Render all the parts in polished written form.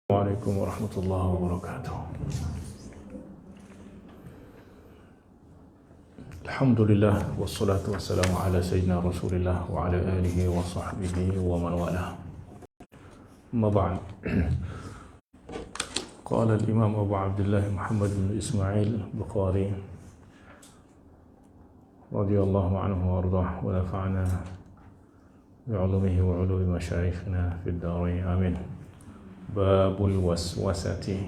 Assalamualaikum warahmatullahi wabarakatuh. Alhamdulillah wassalatu wassalamu ala sayyidina Rasulillah wa ala alihi wa sahbihi wa man wala. Amma ba'd. Qala al-Imam Abu Abdullah Muhammad bin Ismail Bukhari radhiyallahu anhu wa arda'ah wa nafa'ana bi'ulumihi wa 'ulumi masyayikhina fid dharain. Amin. Babul waswasati.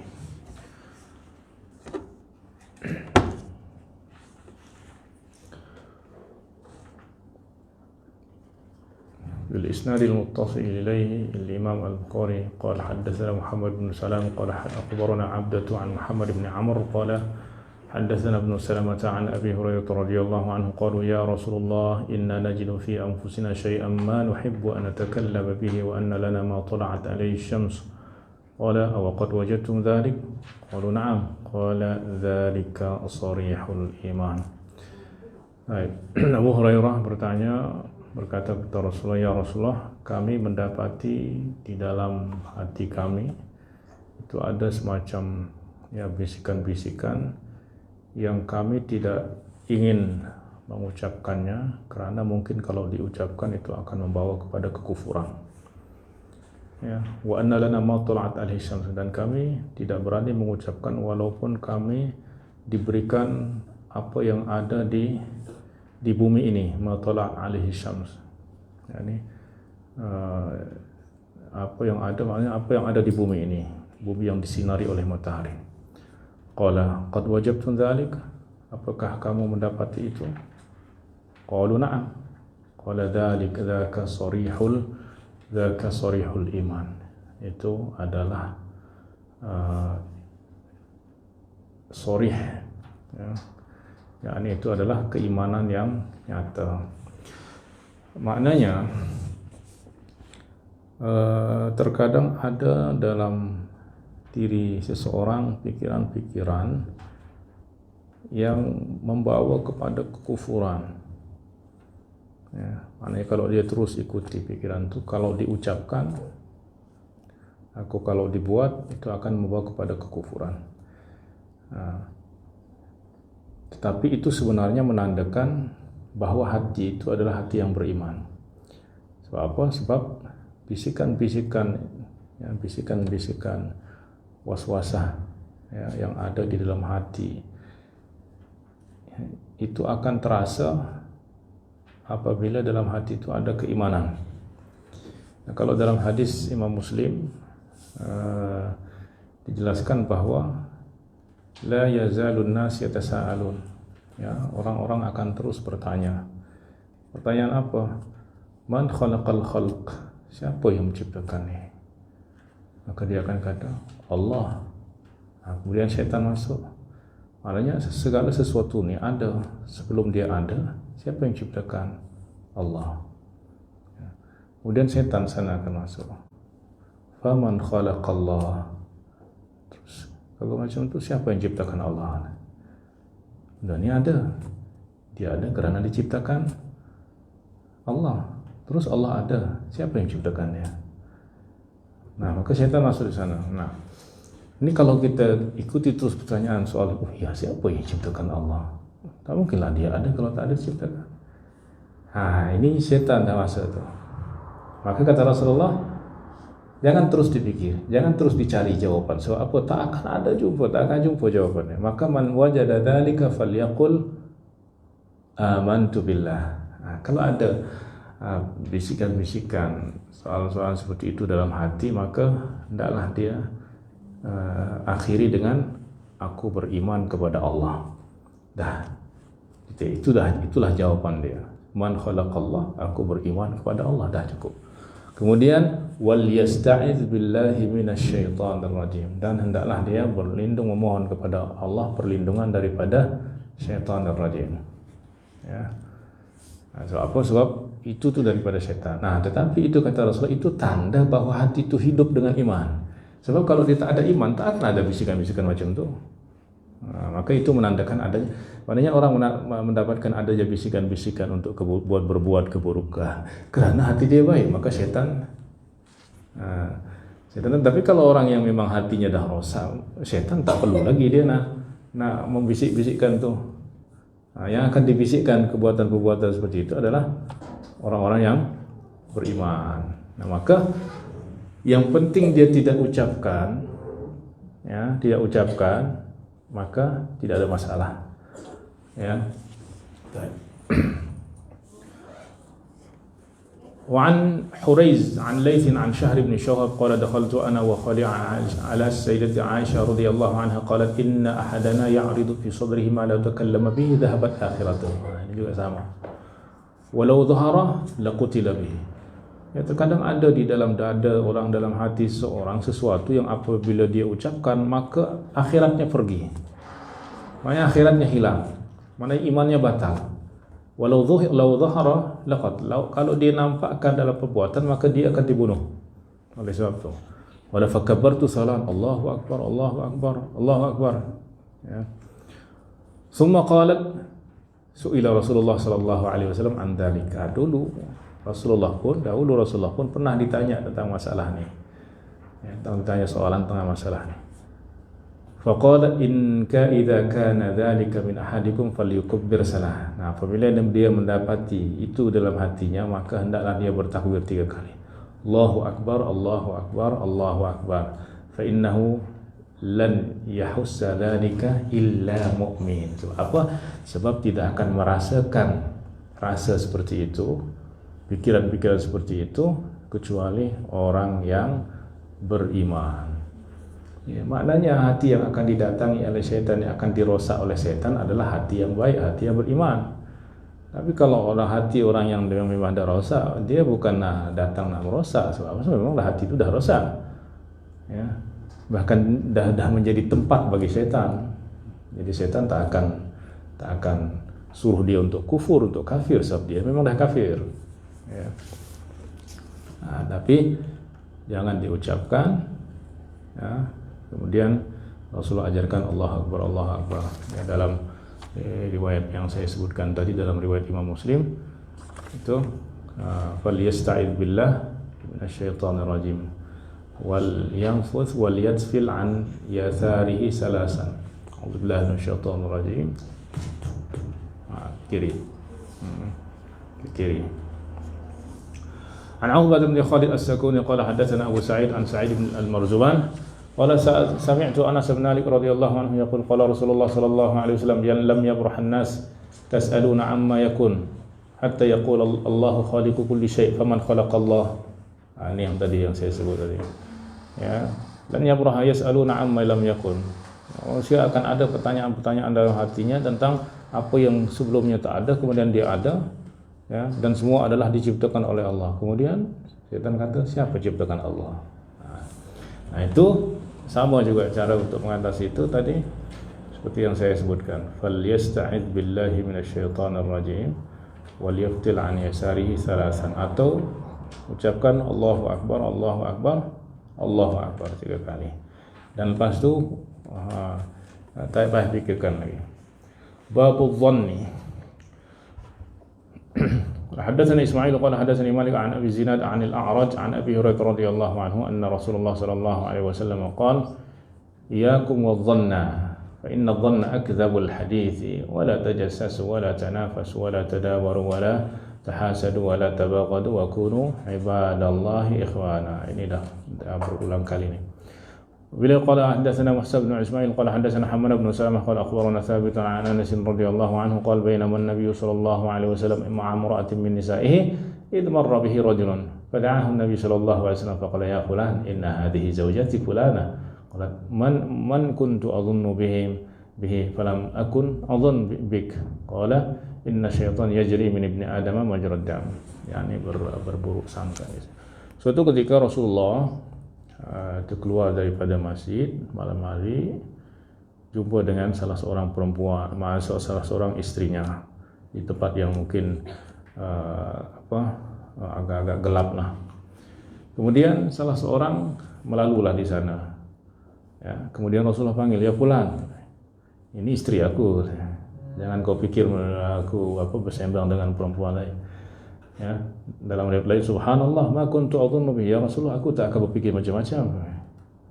Bil isnadil muttasil ilayhi al-Imam al-Bukhari qala haddatsana Muhammad bin Salam qala akhbarana 'Abdatu an Muhammad bin Amr qala haddatsana Ibn Salamah an Abi Hurairah radhiyallahu anhu qalu ya Rasulullah inna najidu fi anfusina shay'an ma nuhibbu an natakallama bihi wa anna lana ma tala'at alayhi asy-syams. Qala aw qad wajadtum dhalik? Qalu na'am. Qala dzalika sharihul iman. Abu Hurairah berkata kepada Rasulullah, ya Rasulullah, kami mendapati di dalam hati kami itu ada semacam bisikan-bisikan yang kami tidak ingin mengucapkannya karena mungkin kalau diucapkan itu akan membawa kepada kekufuran. Wa anna lana ma tala'at alaihi syams, dan kami tidak berani mengucapkan walaupun kami diberikan apa yang ada di bumi ini, ma tala'at alaihi syams. Apa yang ada, maknanya apa yang ada di bumi ini, bumi yang disinari oleh matahari. Qala qad wajabtum dzalik? Apakah kamu mendapati itu? Qalu na'am. Qala dzaka sarihul iman. Itu adalah sharih, yakni itu adalah keimanan yang nyata. Maknanya terkadang ada dalam diri seseorang pikiran-pikiran yang membawa kepada kekufuran. Maknanya kalau dia terus ikuti pikiran itu, kalau diucapkan, kalau dibuat, itu akan membawa kepada kekufuran. Tetapi itu sebenarnya menandakan bahwa hati itu adalah hati yang beriman. Sebab apa? Sebab bisikan-bisikan waswasah yang ada di dalam hati itu akan terasa apabila dalam hati itu ada keimanan. Kalau dalam hadis Imam Muslim dijelaskan bahwa la yazalun nas yatasaalun, orang-orang akan terus bertanya. Pertanyaan apa? Man khalaqal khalq? Siapa yang menciptakan ini? Maka dia akan kata Allah. Kemudian syaitan masuk. Maknanya segala sesuatu ini ada sebelum dia ada. Siapa yang ciptakan? Allah. Kemudian setan sana akan masuk. Faman khalaqallah? Terus kalau macam itu, siapa yang ciptakan Allah? Dan ini ada. Dia ada karena diciptakan Allah. Terus Allah ada. Siapa yang ciptakannya? Nah, maka setan masuk di sana. Nah, ini kalau kita ikuti terus pertanyaan soal siapa yang ciptakan Allah? Tak mungkinlah dia ada kalau tak ada diciptakan. Ini setan dah masuk tu. Maka kata Rasulullah, jangan terus dipikir, jangan terus dicari jawapan. So apa? Tak akan jumpa jawapannya. Maka man wajada dzalika falyaqul amantu billah. Kalau ada bisikan-bisikan soal-soal seperti itu dalam hati, maka hendaklah dia akhiri dengan aku beriman kepada Allah. Itulah jawaban dia. Man khalaqallah, aku beriman kepada Allah, dah cukup. Kemudian wal yasta'iz billahi minasyaitonir rajim, dan hendaklah dia memohon kepada Allah perlindungan daripada syaitanir rajim. Sebab itu tu daripada syaitan. Tetapi itu kata Rasulullah, itu tanda bahwa hati itu hidup dengan iman. Sebab kalau dia tak ada iman, tak akan ada bisikan-bisikan macam tu. Maka itu menandakan adanya, maknanya orang mendapatkan adanya bisikan-bisikan untuk berbuat keburukan kerana hati dia baik, maka syaitan Setan. Tapi kalau orang yang memang hatinya dah rosak, setan tak perlu lagi dia nak membisik-bisikkan tuh. Yang akan dibisikkan perbuatan-perbuatan seperti itu adalah orang-orang yang beriman. Maka yang penting dia tidak ucapkan, maka tidak ada masalah. وعن حريز عن ليث عن شهر بن شهاب قال دخلت أنا وخالي على السيدة عائشة رضي الله عنها قالت إن أحدنا يعرض في صدره ما لا تكلم به ذهبت آخرته. Ini juga sama. Walau dhahara laqutila bihi. Terkadang ada di dalam dada orang, dalam hati seorang sesuatu yang apabila dia ucapkan maka akhiratnya pergi. Maknanya akhiratnya hilang. Maknanya imannya batal. Walau dhahara laqat. Kalau dia nampakkan dalam perbuatan maka dia akan dibunuh. Oleh sebab itu, wala fakabbartu salat, Allahu akbar, Allahu akbar, Allahu akbar. Summa qalat su'ila Rasulullah sallallahu alaihi wasallam an dzalika. Dahulu Rasulullah pun pernah ditanya tentang masalah ini. Ditanya soalan tentang masalah ini. Faqala inka idza kana dzalika min ahadikum falyukabbir salah. Nah, apabila dia mendapati itu dalam hatinya maka hendaklah dia bertakbir 3 kali. Allahu akbar, Allahu akbar, Allahu akbar. Fa innahu lan yahussa dzalika illa mu'min. Apa? Sebab tidak akan merasakan rasa seperti itu, pikiran-pikiran seperti itu kecuali orang yang beriman. Maknanya hati yang akan didatangi oleh syaitan, yang akan dirosak oleh syaitan adalah hati yang baik, hati yang beriman. Tapi kalau hati orang yang memang dah rosak, dia bukan datang nak merosak, sebab memang hati itu dah rosak. Bahkan dah menjadi tempat bagi syaitan. Jadi syaitan tak akan suruh dia untuk kufur, untuk kafir, sebab dia memang dah kafir. Tapi jangan diucapkan. Kemudian Rasulullah ajarkan Allah Akbar, Allah Akbar. Dalam riwayat yang saya sebutkan tadi, dalam riwayat Imam Muslim itu falyasta'id billah minasyaitonir rajim wal yanfuth wal yadfil an yatharihi salasan. A'udzubillahi minasyaitonir rajim. Kiri. An Uqbah bin Khalid As-Sakuni qala hadatsana Abu Sa'id an Sa'id bin Al-Marzuban qala sami'tu Anas bin Malik radhiyallahu anhu yaqul qala Rasulullah sallallahu alaihi wasallam lam yabrah an-nas tas'aluna amma yakun hatta yaqul Allahu khaliqu kulli syai' faman khalaqa Allah. Ini yang tadi yang saya sebut tadi. Lan yabrah yas'aluna amma lam yakun. Manusia akan ada pertanyaan-pertanyaan dalam hatinya tentang apa yang sebelumnya tak ada kemudian dia ada. Dan semua adalah diciptakan oleh Allah. Kemudian syaitan kata, siapa ciptakan Allah? Nah, itu sama juga cara untuk mengatasi itu tadi seperti yang saya sebutkan. Falyasta'id billahi minasyaitonir rajim wal yaftil an yasarihi salasan, atau ucapkan Allahu akbar, Allahu akbar, Allahu akbar 3 kali. Dan lepas itu tak payah fikirkan lagi. Babul dhanni. حدثنا إسماعيل قال حدثني مالك عن أبي الزناد عن الأعرج عن أبي هريرة رضي الله عنه أن رسول الله صلى الله عليه وسلم قال إياكم والظن فإن الظن أكذب الحديث ولا تجسسوا ولا تنافسوا ولا تدابروا ولا تحاسدوا ولا تباغضوا وكونوا عباد الله إخوانا. Ini dah berulang kali ini. Bila qala hadatsana Muhammad bin Ismail qala hadatsana Hammad bin Salamah qala akhbarana Thabit an Anas radhiyallahu anhu qala bainama an-nabiy sallallahu alaihi wasallam ma'a imra'atin min nisa'ihi idh marra bihi rajulun fada'ahu an-nabiy sallallahu alaihi wasallam faqala ya fulan inna hadhihi zawjati fulana qala man kuntu adhunnu bihi falam akun adhun bik qala inna syaitan yajri min ibni adam majra ad-dam, yani berburuk sangka. Suatu ketika Rasulullah itu keluar daripada masjid malam hari, jumpa dengan salah seorang perempuan, salah seorang istrinya di tempat yang mungkin agak-agak gelap lah. Kemudian salah seorang melalulah di sana. Kemudian Rasulullah panggil, ya fulan, ini istri aku. Jangan kau pikir aku bersembang dengan perempuan lain. Ya, dalam riwayat lain, subhanallah ma kuntu adhunnu bihi, ya Rasulullah, aku tak akan berfikir macam-macam.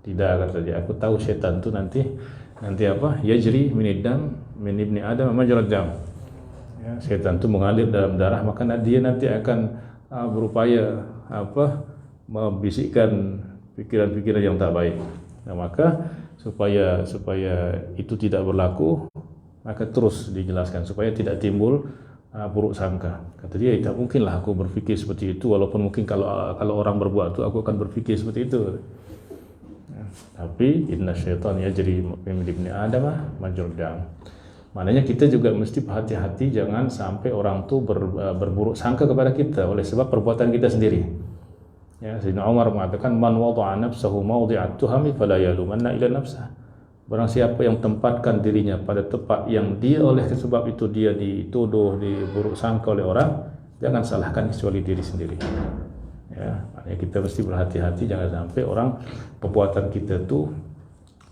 Tidak, kata dia, aku tahu syaitan itu nanti apa? Yajri minidam min ibni Adam majrad dam. Ya, syaitan itu mengalir dalam darah, maka dia nanti akan berupaya apa? Membisikkan pikiran-pikiran yang tak baik. Nah, maka supaya itu tidak berlaku, maka terus dijelaskan supaya tidak timbul buruk sangka. Kata dia, tak mungkinlah aku berfikir seperti itu, walaupun mungkin kalau orang berbuat itu aku akan berfikir seperti itu. Ya, tapi inna syaitan yajri min ibni Adam majrad dam. Maknanya kita juga mesti berhati-hati jangan sampai orang itu berburuk sangka kepada kita oleh sebab perbuatan kita sendiri. Ya, Sayyidina Umar mengatakan, man wada'a nafsahu mawdi'at tuhami fala yalumanna ila nafsah. Barang siapa yang tempatkan dirinya pada tempat yang dia oleh sebab itu dia dituduh, diburuk sangka oleh orang, jangan salahkan kecuali diri sendiri. Ya, maknanya kita mesti berhati-hati jangan sampai orang perbuatan kita itu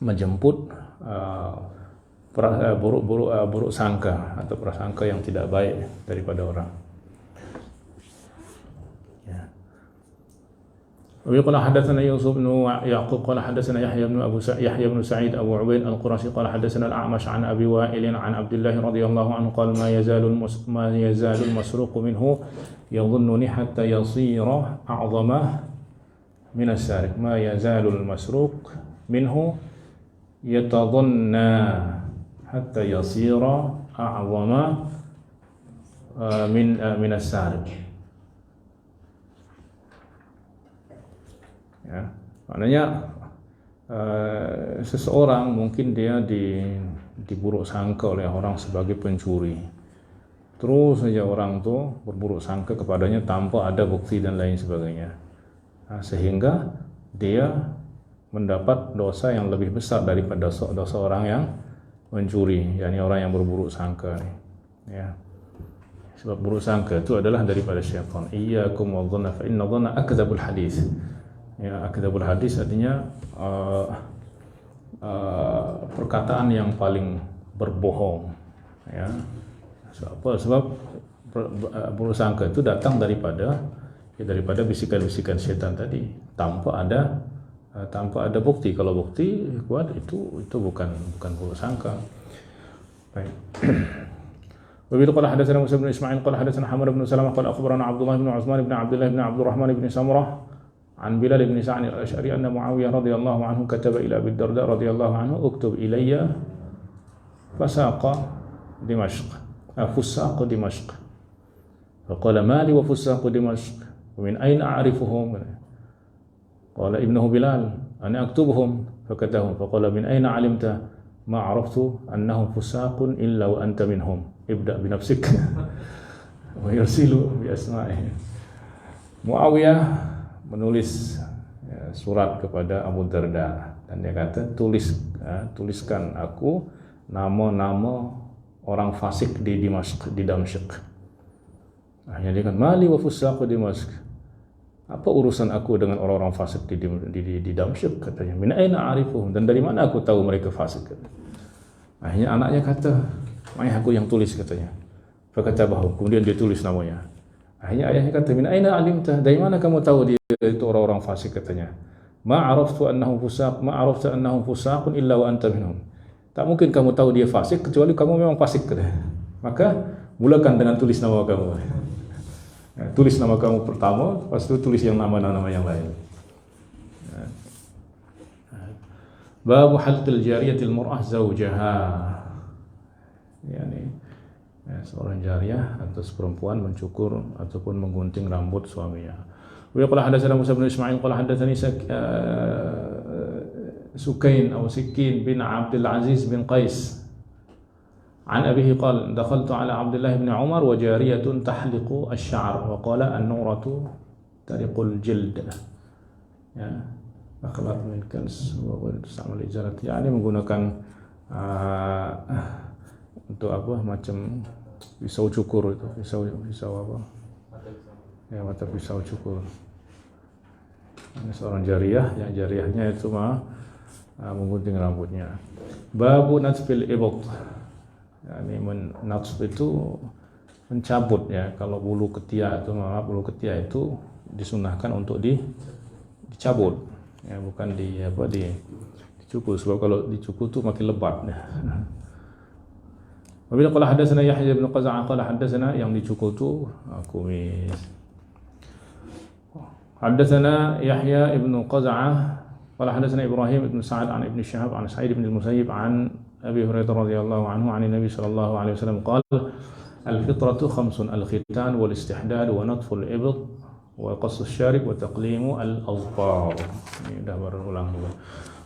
menjemput buruk sangka atau prasangka yang tidak baik daripada orang. ويقول حدثنا يوسف بن يعقوب قال حدثنا يحيى بن سعيد أبو عبيد القرشي قال حدثنا الأعمش عن أبي وائل عن عبد الله رضي الله عنه قال ما يزال المسروق منه يظنني حتى يصير أعظم من السارق. ما يزال المسروق منه يتظنى حتى يصير أعظم من السارق. Ya, maknanya seseorang mungkin dia diburuk sangka oleh orang sebagai pencuri. Terus saja orang itu berburuk sangka kepadanya tanpa ada bukti dan lain sebagainya. Nah, sehingga dia mendapat dosa yang lebih besar daripada dosa orang yang mencuri, yakni orang yang berburuk sangka. Ya. Sebab buruk sangka itu adalah daripada syaitan. Iyyakum wadh-dhanna fa inna dhanna akdzabul hadis. Ya, akdzabul hadis artinya perkataan yang paling berbohong. Ya. Sebab buruk sangka itu datang daripada bisikan-bisikan syaitan tadi tanpa ada bukti. Kalau bukti kuat itu bukan buruk sangka. Baik. Wabillahi qala hadatsana Musa bin Ismail qala hadatsana Hamad bin Salamah qala akhbarana Abdullah bin Utsman bin Abdullah bin Abdurrahman bin Samurah an Bilal bin Sa'd al-Asy'ari anna Muawiyah radhiyallahu anhu kataba ila Abi Darda radhiyallahu anhu uktub ilayya fasaqa Dimashq fusaq Dimashq faqala ma li wa fusaq Dimashq wa min ayna a'rifuhum qala ibnuhu Bilal ana aktubuhum fakatahum faqala min ayna 'alimta ma 'araftu annahum fusaqun illa wa anta minhum ibda bi nafsik wa yursilu bi asma'ihim. Muawiyah menulis surat kepada Abu Darda dan dia kata tuliskan aku nama-nama orang fasik di Damsyik. Akhirnya dia kata mali wa fusaq Dimashq, apa urusan aku dengan orang-orang fasik di Damsyik, katanya. Min aina a'rifuhum, dan dari mana aku tahu mereka fasik? Akhirnya anaknya kata, ayah aku yang tulis, katanya. Fakatabahu, kemudian dia tulis namanya. Akhirnya ayahnya kata, min aina alimta, dari mana kamu tahu dia itu orang-orang fasik, katanya. Ma araftu annahum fusaqun illa wa anta minhum. Tak mungkin kamu tahu dia fasik kecuali kamu memang fasik, katanya. Maka mulakan dengan tulis nama kamu. Tulis nama kamu pertama, lepas itu tulis yang nama-nama yang lain. Babu halqil jariyatil mar'ah zawjaha. Yani seorang jariyah atau perempuan mencukur ataupun menggunting rambut suaminya. Wa qala hadatsana Musa bin Ismail qala hadatsani Sukain atau Sikin bin Abdul Aziz bin Qais an abihi qala dakhaltu ala Abdullah bin Umar wa jariyatun tahliqu asy-sya'r wa qala an-nuratu tariqul jild. Ya, akhlaq min kans wa istamal ijarat, yakni menggunakan untuk apa, macam pisau cukur itu, pisau apa? Ya, mata pisau cukur. Ini seorang jariyah, yang jariyahnya itu menggunting rambutnya. Babu natfil ibat. Yani natf itu mencabut ya. Kalau bulu ketiak itu disunahkan untuk dicabut ya, bukan dicukur, sebab kalau dicukur tu makin lebat ya. Wabila qala hadatsana Yahya bin Qaz'ah qala hadatsana, yang dicukur tu kumis. Hadatsana Yahya ibn Qaz'ah qala hadatsana Ibrahim ibn Sa'ad an Ibn Shihab an Sa'id bin al-Musayyib an Abi Hurairah radhiyallahu anhu an Nabi sallallahu alaihi wasallam qala al-fitratu khamsun al-khitan wal istihdad wa natfu al-ibt wa qassu asy-syarib wa taqlimu al-azfar. Ini dah berulang dulu.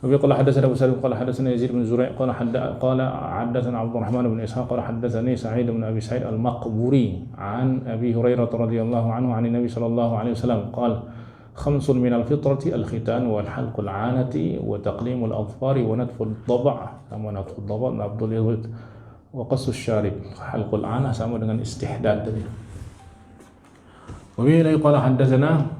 Wa qala hadatsana Abu Salim qala hadatsana Yazid bin Zurai' qala hadatsana Abdurrahman bin Ishaq qala hadatsani Sa'id bin Abi Sa'id al-Maqburi an Abi Hurairah radhiyallahu anhu an Nabi sallallahu alaihi wasallam qala khamsun min al-fitrati al-khitan wal halqul 'anati wa taqlimu al-azfar wa natfu ad-dab', sama natfu ad-dab' nabdul yad wa qassu asy-syarib. Halqul 'anah sama dengan istihdad tadi. Wa bihi qala hadatsana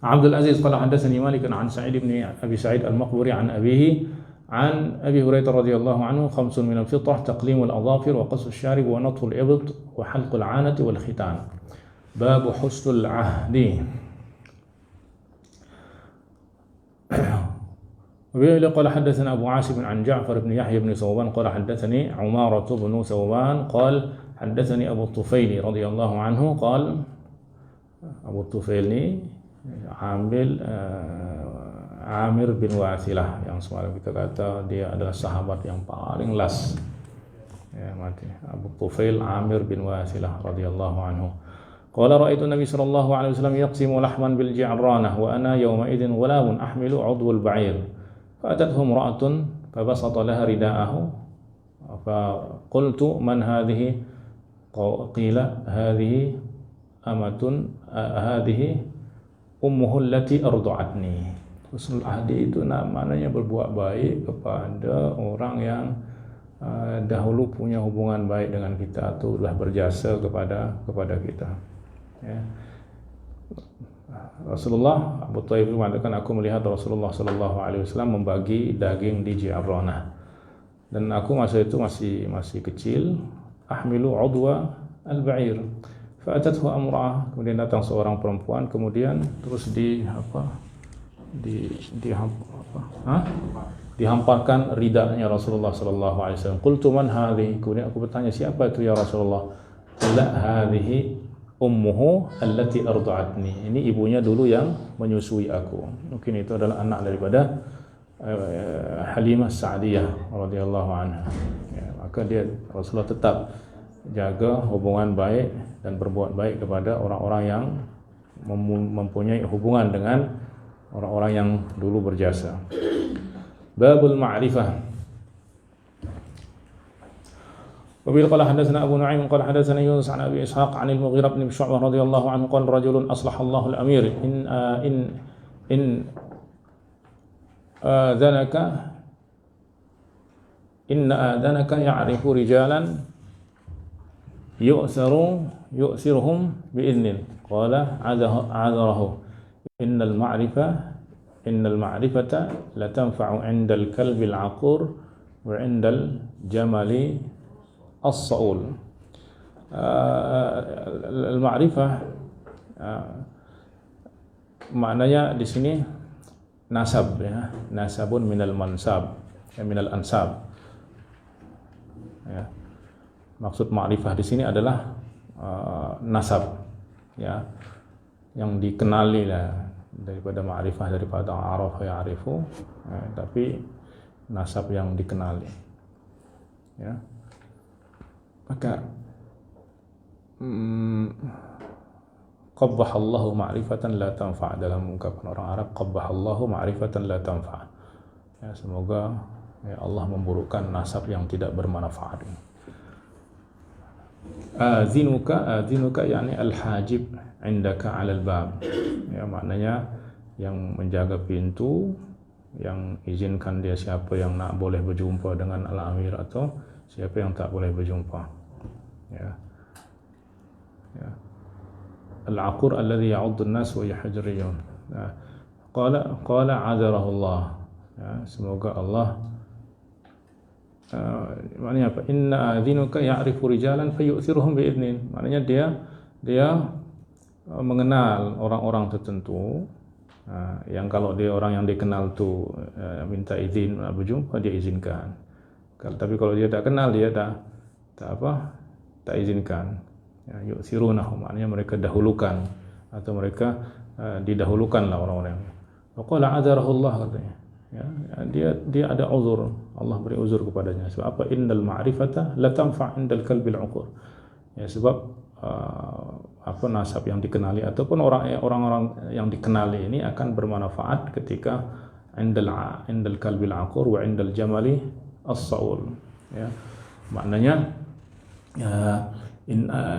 Abdul Aziz qala hadatsani Malik an Sa'id bin Abi Sa'id al-Maqburi an abihi an Abi Hurairah radhiyallahu anhu khamsun min al-fitrah taqlimul adhafir wa qassu asy-syarib wa natfu al-ibt wa halqul 'anati wal khitan. Bab husnul 'ahdi. وبه قال حدثنا أبو عاصم عن جعفر بن يحيى بن ثوبان قال حدثني عمارة بن ثوبان قال حدثني أبو الطفيل رضي الله عنه قال أبو الطفيل Amir bin Wasilah, yang semalam kita kata dia adalah sahabat yang paling last ya, mati. Abu Tufail Amir bin Wasilah radhiyallahu anhu. Qala ra'aitu Nabi sallallahu alaihi wasallam yaqsimu lahman bil ji'ranah wa ana yawma idzin ghulamun ahmilu 'udwal ba'ir. فأتته امرأة فبسط لها رداءه فقلت من هذه؟ قيل هذه أمة هذه أمه التي أرضعتني. Husnul ahdi itu namanya berbuat baik kepada orang yang dahulu punya hubungan baik dengan kita atau telah berjasa kepada kita ya. Rasulullah, Abu Thaib mengatakan, aku melihat Rasulullah sallallahu alaihi wasallam membagi daging di Ji'ranah, dan aku masa itu masih kecil. Ahmilu udwa al-ba'ir fa'atathu amra'ah, kemudian datang seorang perempuan, kemudian terus dihamparkan ridanya Rasulullah sallallahu alaihi wasallam. Qultu man hadhihi, kemudian aku bertanya, siapa itu ya Rasulullah? La hadhihi ummuhu allati arda'atni, ini ibunya dulu yang menyusui aku. Mungkin itu adalah anak daripada Halimah Sa'diyah radhiyallahu anha ya, maka Rasulullah tetap jaga hubungan baik dan berbuat baik kepada orang-orang yang mempunyai hubungan dengan orang-orang yang dulu berjasa. Babul ma'rifah. وبه قال حدثنا أبو نعيم قال حدثنا يونس عن أبي إسحاق عن المغيرة بن شعبة رضي الله عنه قال رجل أصلح الله الأمير إن آذنك يعرف رجالا يؤثرهم بإذن قال عذره إن المعرفة لتنفع عند الكلب العقور وعند الجمل as-saul. Al-ma'rifah maknanya di sini nasab ya, nasabun minal mansab ya, minal ansab ya. Maksud ma'rifah di sini adalah nasab ya, yang dikenali lah, daripada ma'rifah, daripada arafa ya'rifu ya, tapi nasab yang dikenali ya. Maka qabbahallahu ma'rifatan la tanfa', dalam ungkapan orang Arab, qabbahallahu ma'rifatan la tanfa'. Ya, semoga ya, Allah memburukkan nasab yang tidak bermanfaat. Azinuka yakni al-hajib indaka 'alal bab. Ya, maknanya yang menjaga pintu, yang izinkan dia siapa yang nak boleh berjumpa dengan al-amir atau siapa yang tak boleh berjumpa ya. Ya. Al-aqur alladhi ya'uddu an-nas wa yahjurun. Qala 'adzarahu Allah ya, semoga Allah maknanya apa? Inna adhinuka ya'rifu rijalan fayu'thiruhum bi'idnin. Maknanya dia mengenal orang-orang tertentu, yang kalau dia orang yang dikenal tu minta izin berjumpa, dia izinkan. Tapi kalau dia tak kenal, dia tak izinkan. Yu'thirunahum, maknanya mereka dahulukan, atau mereka didahulukanlah orang-orang. Waqala adzarahullah, katanya. Dia ada uzur, Allah beri uzur kepadanya. Sebab apa? Innal ma'rifata la tanfa' indal kalbil 'uqur. Sebab nasab yang dikenali ataupun orang-orang yang dikenali ini akan bermanfaat ketika indal kalbil 'uqur wa indal jamali as-saul. Maknanya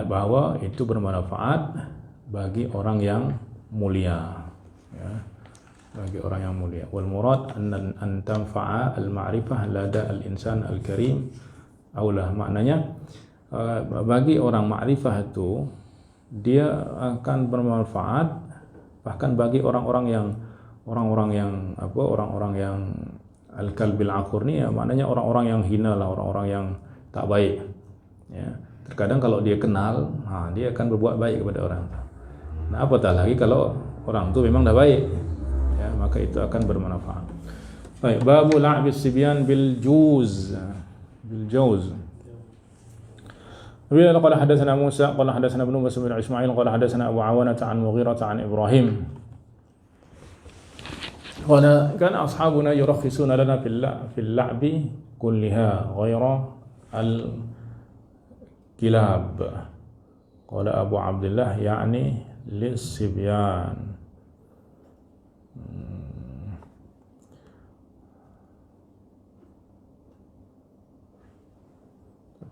bahwa itu bermanfaat bagi orang yang mulia, bagi orang yang mulia. Wal murad an tanfa'a al ma'rifah lada al insan al karim aula. Maknanya bagi orang ma'rifah itu dia akan bermanfaat bahkan bagi orang-orang yang al kalbil akur ni, maknanya orang-orang yang hina lah, orang-orang yang tak baik. Terkadang kalau dia kenal, dia akan berbuat baik kepada orang. Nah, apatah lagi kalau orang tu memang dah baik, maka itu akan bermanfaat. Baik, babu la'bis sibyan bil juz. Bila qala hadatsana Musa qala hadatsana Ibnu Muslim bin Ismail qala hadatsana Abu Awanah an Mughirah an Ibrahim. Qala kana ashabuna yurakhisuna lana fil la'bi kulliha ghaira al kilab. Qala Abu Abdullah ya'ni lis-sibyan.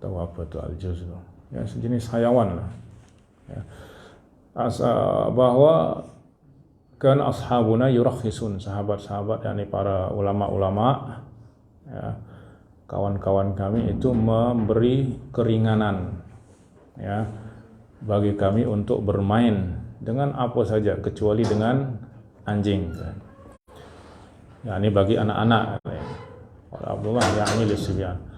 Tahu apa itu al-juz? Sejenis hayawan lah. Bahwa kan ashabuna yurakhisun, sahabat-sahabat, yakni para ulama-ulama, kawan-kawan kami itu memberi keringanan, bagi kami untuk bermain dengan apa saja kecuali dengan anjing. Yakni bagi anak-anak. Abdullah yakni lis-sibyan.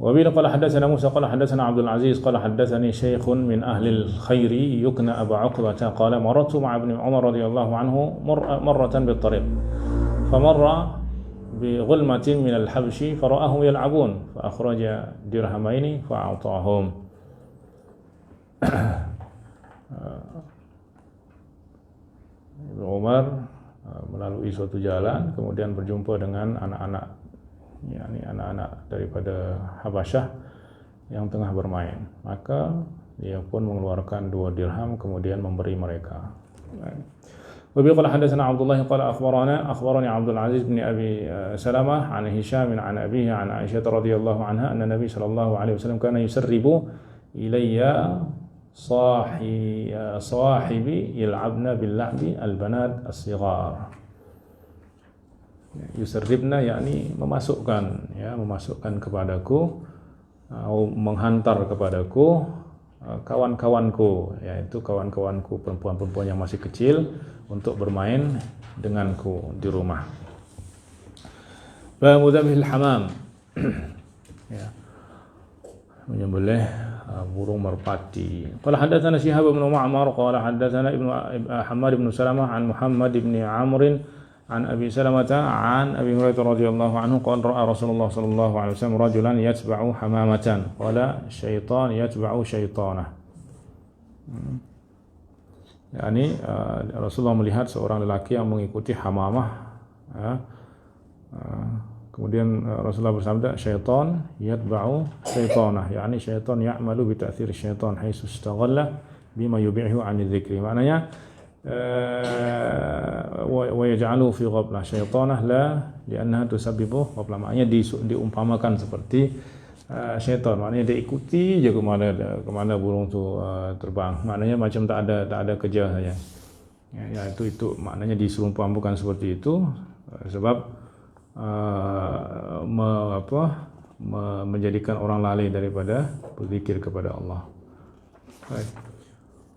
وبه قال حدثنا موسى قال حدثنا عبد العزيز قال حدثني شيخ من أهل الخير يكنى أبا عقبة قال مررت مع ابن عمر رضي الله عنه مرة بالطريق فمر بغلمة من الحبش فرآهم يلعبون فأخرج درهمين فأعطاهم. Ibn Umar melalui suatu jalan, kemudian berjumpa dengan anak-anak, yakni anak-anak daripada Habasyah yang tengah bermain. Maka dia pun mengeluarkan 2 dirham kemudian memberi mereka. Wa bi qala hadatsana Abdullah qala akhbarani Abdul Aziz bin Abi Salamah an Hisham an abihi an Aisyah radhiyallahu anha anna Nabi sallallahu alaihi wasallam kana yusarribu ilayya sahibi yal'abna bil la'bi al banat as-sighar. Yusarribna yakni memasukkan kepadaku atau menghantar kepadaku kawan-kawanku, yaitu kawan-kawanku perempuan-perempuan yang masih kecil untuk bermain denganku di rumah. Babu dzabhil hamam. Menyembelih burung merpati. Qala hadatsana Syihab bin Ma'mar qala hadatsana Ibnu Hammad bin Salamah an Muhammad bin Amr عن أبي سلمة عن أبي هريرة رضي الله عنه قال رأى رسول الله صلى الله عليه وسلم رجلا يتبع حمامة قال شيطان يتبع شيطانه. Yani Rasulullah melihat seorang lelaki yang mengikuti hamamah, kemudian Rasulullah bersabda syaitan yatba'u syaitanah, yani syaitan ya'malu bi ta'thir syaitan haitsu istaghalla bima yubi'hu 'ani dzikri. Maknanya ويجعله في غفلة شيطانه لا لأنها تسبب غفلة. Maknanya diumpamakan seperti syaitan, maknanya dia ikuti je kemana burung tu terbang. Maknanya macam tak ada kerja saja. Itu maknanya diserumpamakan seperti itu sebab menjadikan orang lalai daripada berzikir kepada Allah. Baik.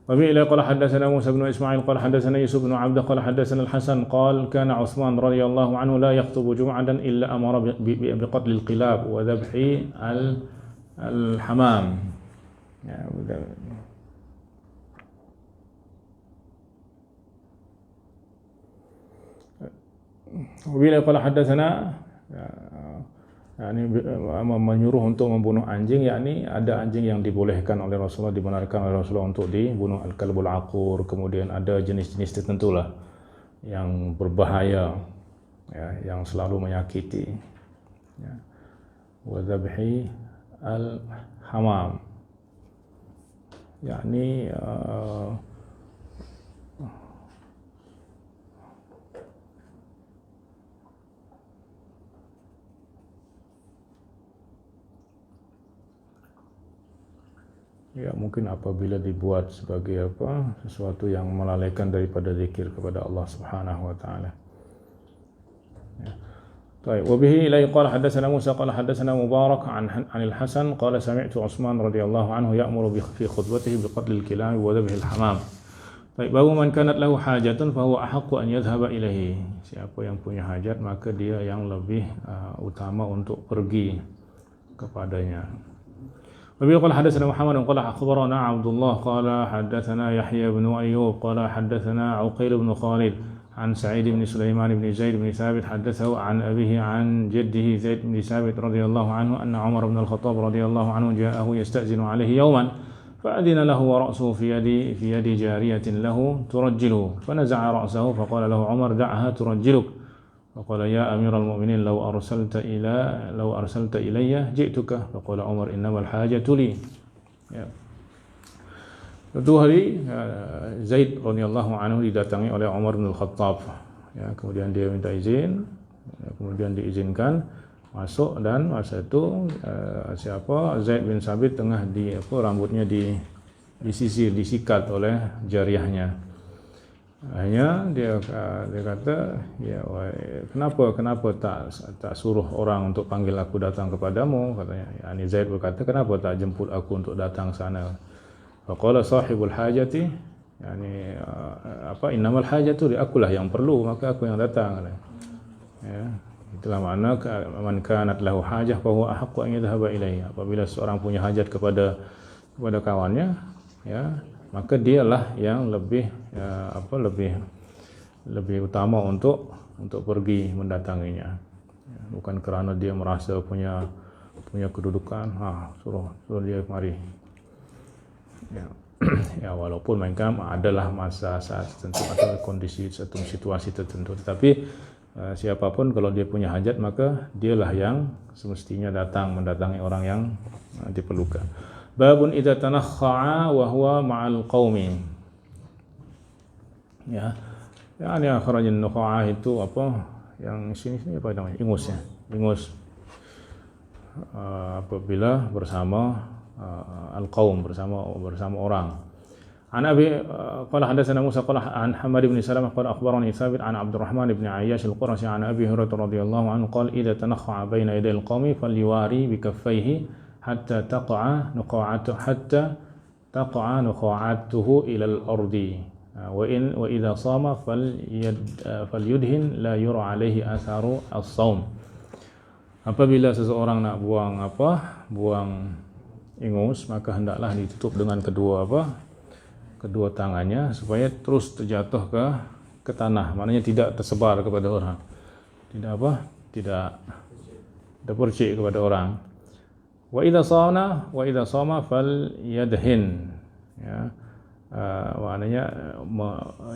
وبه قال حدثنا موسى بن إسماعيل قال حدثنا يوسف بن عبد قال حدثنا الحسن قال كان عثمان رضي الله عنه لا يخطب جمعة إلا أمر بقتل القلاب وذبح الحمام. وبه قال حدثنا yakni menyuruh untuk membunuh anjing, yakni ada anjing yang dibolehkan oleh Rasulullah, dibenarkan oleh Rasulullah untuk dibunuh, al-kalbul aqur. Kemudian ada jenis-jenis tertentu lah yang berbahaya, ya, yang selalu menyakiti, ya. Wa dzabhi al-hamam, yakni ya, mungkin apabila dibuat sebagai sesuatu yang melalaikan daripada zikir kepada Allah Subhanahu wa taala. Ya. Baik, wa bihi ilai qala hadatsana Musa qala hadatsana Mubarak an al-Hasan qala sami'tu Utsman radhiyallahu anhu ya'muru fi khutbatihi bi qatl al-kilab wa dhabh al-hamam. Baik, bahawa man kanat lahu hajatun fa huwa ahaqqu an yadhhaba ilaihi. Siapa yang punya hajat maka dia yang lebih utama untuk pergi kepadanya. وبه قال حدثنا محمد قال أخبرنا عبد الله قال حدثنا يحيى بن أيوب قال حدثنا عقيل بن خالد عن سعيد بن سليمان بن زيد بن ثابت حدثه عن أبيه عن جده زيد بن ثابت رضي الله عنه أن عمر بن الخطاب رضي الله عنه جاءه يستأذن عليه يوما فأذن له ورأسه في يد جارية له ترجله فنزع رأسه فقال له عمر دعها ترجلك فقال يا أمير المؤمنين لو أرسلت إلي جئتك فقال عمر إنما الحاجة لي. Ya. Suatu hari Zaid radhiyallahu anhu didatangi oleh Umar bin Khattab. Ya, kemudian dia minta izin, kemudian diizinkan masuk, dan masa itu Zaid bin Sabit tengah rambutnya disisir, disikat oleh jariyahnya. Hanya dia kata, ya, kenapa tak suruh orang untuk panggil aku datang kepadamu, katanya. Yani Zaid berkata, kenapa tak jemput aku untuk datang sana? Faqala sahibul hajati, yani innamal hajatu li, akulah yang perlu, maka aku yang datang. Ya, itulah makna man kanat lahu hajah fa huwa ahaqqu an yadhhaba ilaihi. Apabila seorang punya hajat kepada kawannya, ya, maka dialah yang lebih utama untuk pergi mendatanginya. Bukan kerana dia merasa punya kedudukan, suruh dia mari. Ya. Ya, walaupun mereka adalah masa saat tertentu atau kondisi satu situasi tertentu, tetapi siapapun kalau dia punya hajat maka dialah yang semestinya mendatangi orang yang diperlukan. Babun idza tanakha'a wa huwa ma'al qaumi. Ya. Yani akhrajun nukha'ah itu yang sini apa namanya? Ingus, ya. Ingus. Apabila bersama al-qaum, bersama orang. An Abi qala hadatsana Musa qala an Hamad bin Salamah qala akhbarani Thabit an Abdurrahman bin Ayyash al-Qurashi an Abi Hurairah radhiyallahu anhu qala idza tanakha'a baina yaday al-qaumi falyuwari bi kaffayhi hatta taqa'a nuqa'atuhu ila al-ardi wa idza sama falyudhin la yura alaihi atharu as-saum. Apabila seseorang nak buang ingus, maka hendaklah ditutup dengan kedua tangannya supaya terus terjatuh ke tanah, maknanya tidak tersebar kepada orang, tidak percik kepada orang. Wa idza sama falyadhin, ya. Maknanya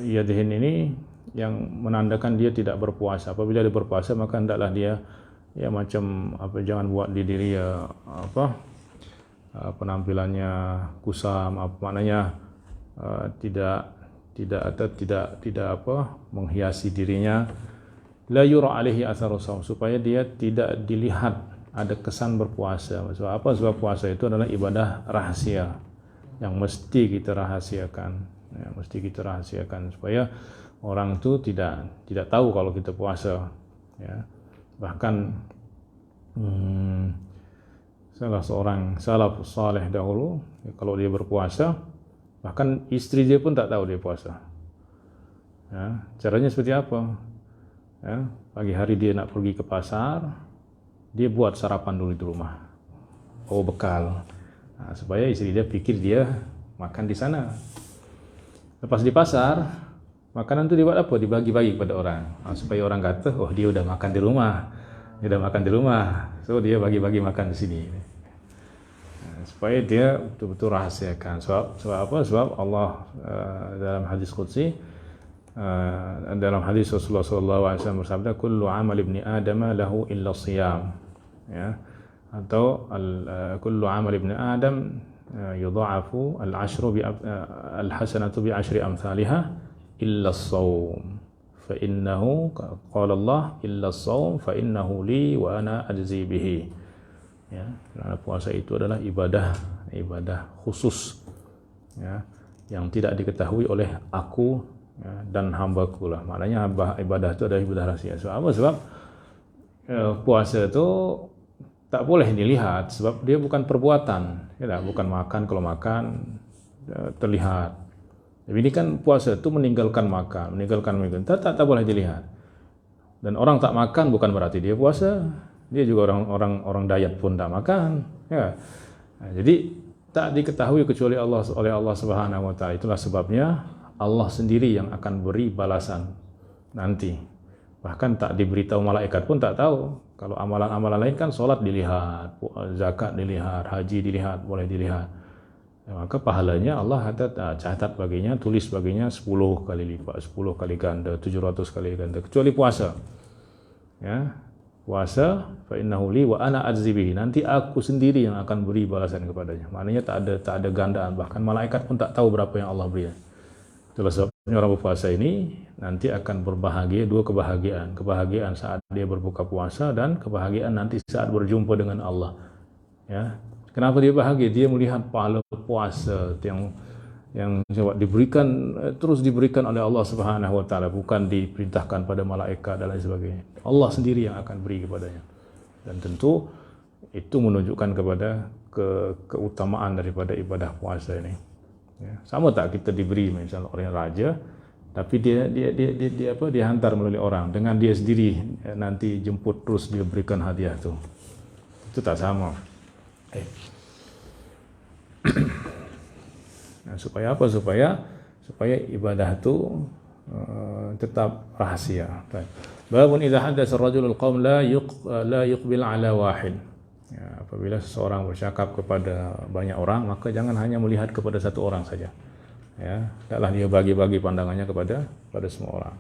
yadhin ini yang menandakan dia tidak berpuasa. Apabila dia berpuasa maka hendaklah dia, ya, macam jangan buat di diri penampilannya kusam, maknanya tidak menghiasi dirinya. La yura alaihi atharu shaum, supaya dia tidak dilihat ada kesan berpuasa. Sebab apa? Sebab puasa itu adalah ibadah rahasia yang mesti kita rahasiakan, ya, mesti kita rahasiakan supaya orang itu tidak tahu kalau kita puasa, ya. Bahkan salah seorang salaf saleh dahulu, kalau dia berpuasa Bahkan istri dia pun tak tahu dia puasa. Ya, caranya seperti apa? Ya, pagi hari dia nak pergi ke pasar, dia buat sarapan dulu di rumah. Oh, bekal. Nah, supaya istri dia pikir dia makan di sana. Lepas di pasar, makanan itu dibuat apa? Dibagi-bagi kepada orang. Nah, supaya orang kata, oh dia udah makan di rumah. Dia udah makan di rumah. So dia bagi-bagi makan di sini. Nah, supaya dia betul-betul rahasiakan. Sebab apa? Sebab Allah dalam hadis qudsi, dalam hadis Rasulullah SAW bersabda, kullu amal ibni Adam lahu illa siyam. Ya. Atau kullu amal ibni Adam yudha'afu al-ashru al-hasanatu bi ashri amthaliha illa as-sawm fa innahu qala Allah illa as-sawm fa innahu li wa ana ajzi bihi. Ya, karena puasa itu adalah ibadah khusus, ya, yang tidak diketahui oleh aku, ya, dan hambaku lah. Maknanya ibadah itu adalah ibadah rahasia. Sebab apa? Sebab puasa itu tak boleh dilihat, sebab dia bukan perbuatan, ya, bukan makan. Kalau makan terlihat. Tapi ini kan puasa itu meninggalkan makan, tak boleh dilihat. Dan orang tak makan bukan berarti dia puasa. Dia juga orang diet pun tak makan, ya. Nah, jadi tak diketahui kecuali oleh Allah Subhanahu wa taala. Itulah sebabnya Allah sendiri yang akan beri balasan nanti. Bahkan tak diberitahu malaikat pun tak tahu. Kalau amalan-amalan lain kan solat dilihat, zakat dilihat, haji dilihat, boleh dilihat. Ya, maka pahalanya Allah catat baginya, tulis baginya 10 kali lipat, 10 kali ganda, 700 kali ganda. Kecuali puasa. Ya, puasa fa innahu li wa ana ajzi bihi. Nanti aku sendiri yang akan beri balasan kepadanya. Maknanya tak ada gandaan, bahkan malaikat pun tak tahu berapa yang Allah beri. Itulah sebabnya orang berpuasa ini nanti akan berbahagia, dua kebahagiaan. Kebahagiaan saat dia berbuka puasa dan kebahagiaan nanti saat berjumpa dengan Allah. Ya. Kenapa dia bahagia? Dia melihat pahala puasa yang terus diberikan oleh Allah Subhanahu wa taala, bukan diperintahkan pada malaikat dan lain sebagainya. Allah sendiri yang akan beri kepadanya. Dan tentu itu menunjukkan kepada keutamaan daripada ibadah puasa ini. Ya, sama tak kita diberi misalnya orang raja, tapi dia hantar melalui orang, dengan dia sendiri nanti jemput terus dia berikan hadiah tu. Itu tak sama. Nah, supaya apa? Supaya ibadah itu tetap rahasia. Babun idza haddatsa ar-rajulu al-qaum la yuqbil ala wahid. Ya, apabila seseorang bercakap kepada banyak orang, maka jangan hanya melihat kepada satu orang saja. Ya, hendaklah dia bagi-bagi pandangannya kepada semua orang.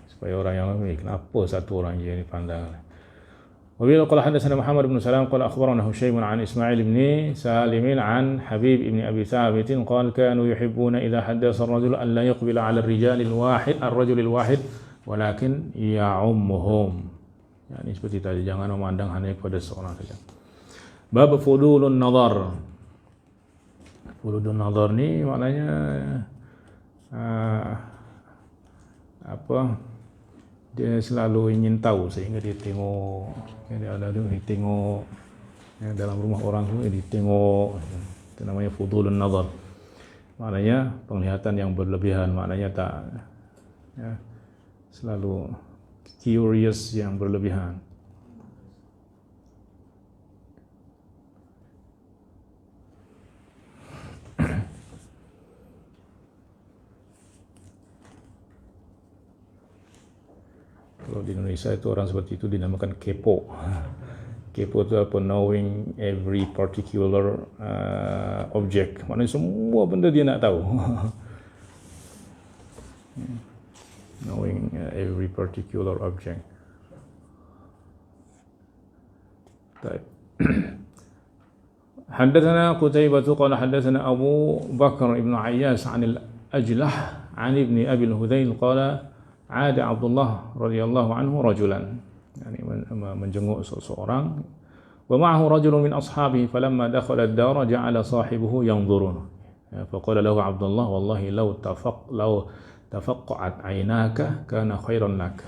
Supaya orang yang kenapa satu orang je ni pandang. Wabil qala hadatsana Muhammad bin Salam qala akhbarana Husaym an Ismail bin Salim an Habib bin Abi Thabit qala kanu yuhibbuna idza haddatsa ar-rajul an la yuqbila 'ala ar-rajul al-wahid walakin ya'ummuhum. Ya, ini seperti tadi, jangan memandang hanya kepada seorang saja. Bab fudulun nazar. Fudulun nazar ni maknanya dia selalu ingin tahu sehingga dia tengok, dia tengok dalam rumah orang tu, dia tengok. Itu namanya fudulun nazar. Maknanya penglihatan yang berlebihan, maknanya tak, ya, selalu curious yang berlebihan. Kalau di Indonesia itu orang seperti itu dinamakan kepo. Kepo itu apa? Knowing every particular object. Maknanya semua benda dia nak tahu. Knowing every particular object. طيب. حدثنا قتيبة قال حدثنا أبو بكر بن عياش عن الأجلح عن ابن أبي الهذيل قال عاد عبد الله رضي الله عنه رجلا, يعني menjenguk seseorang, ومعه رجل من أصحابه فلما دخل الدار جعل صاحبه ينظرون فقال له عبد الله والله لو tafaqqa'at aynaka kana khairan lak.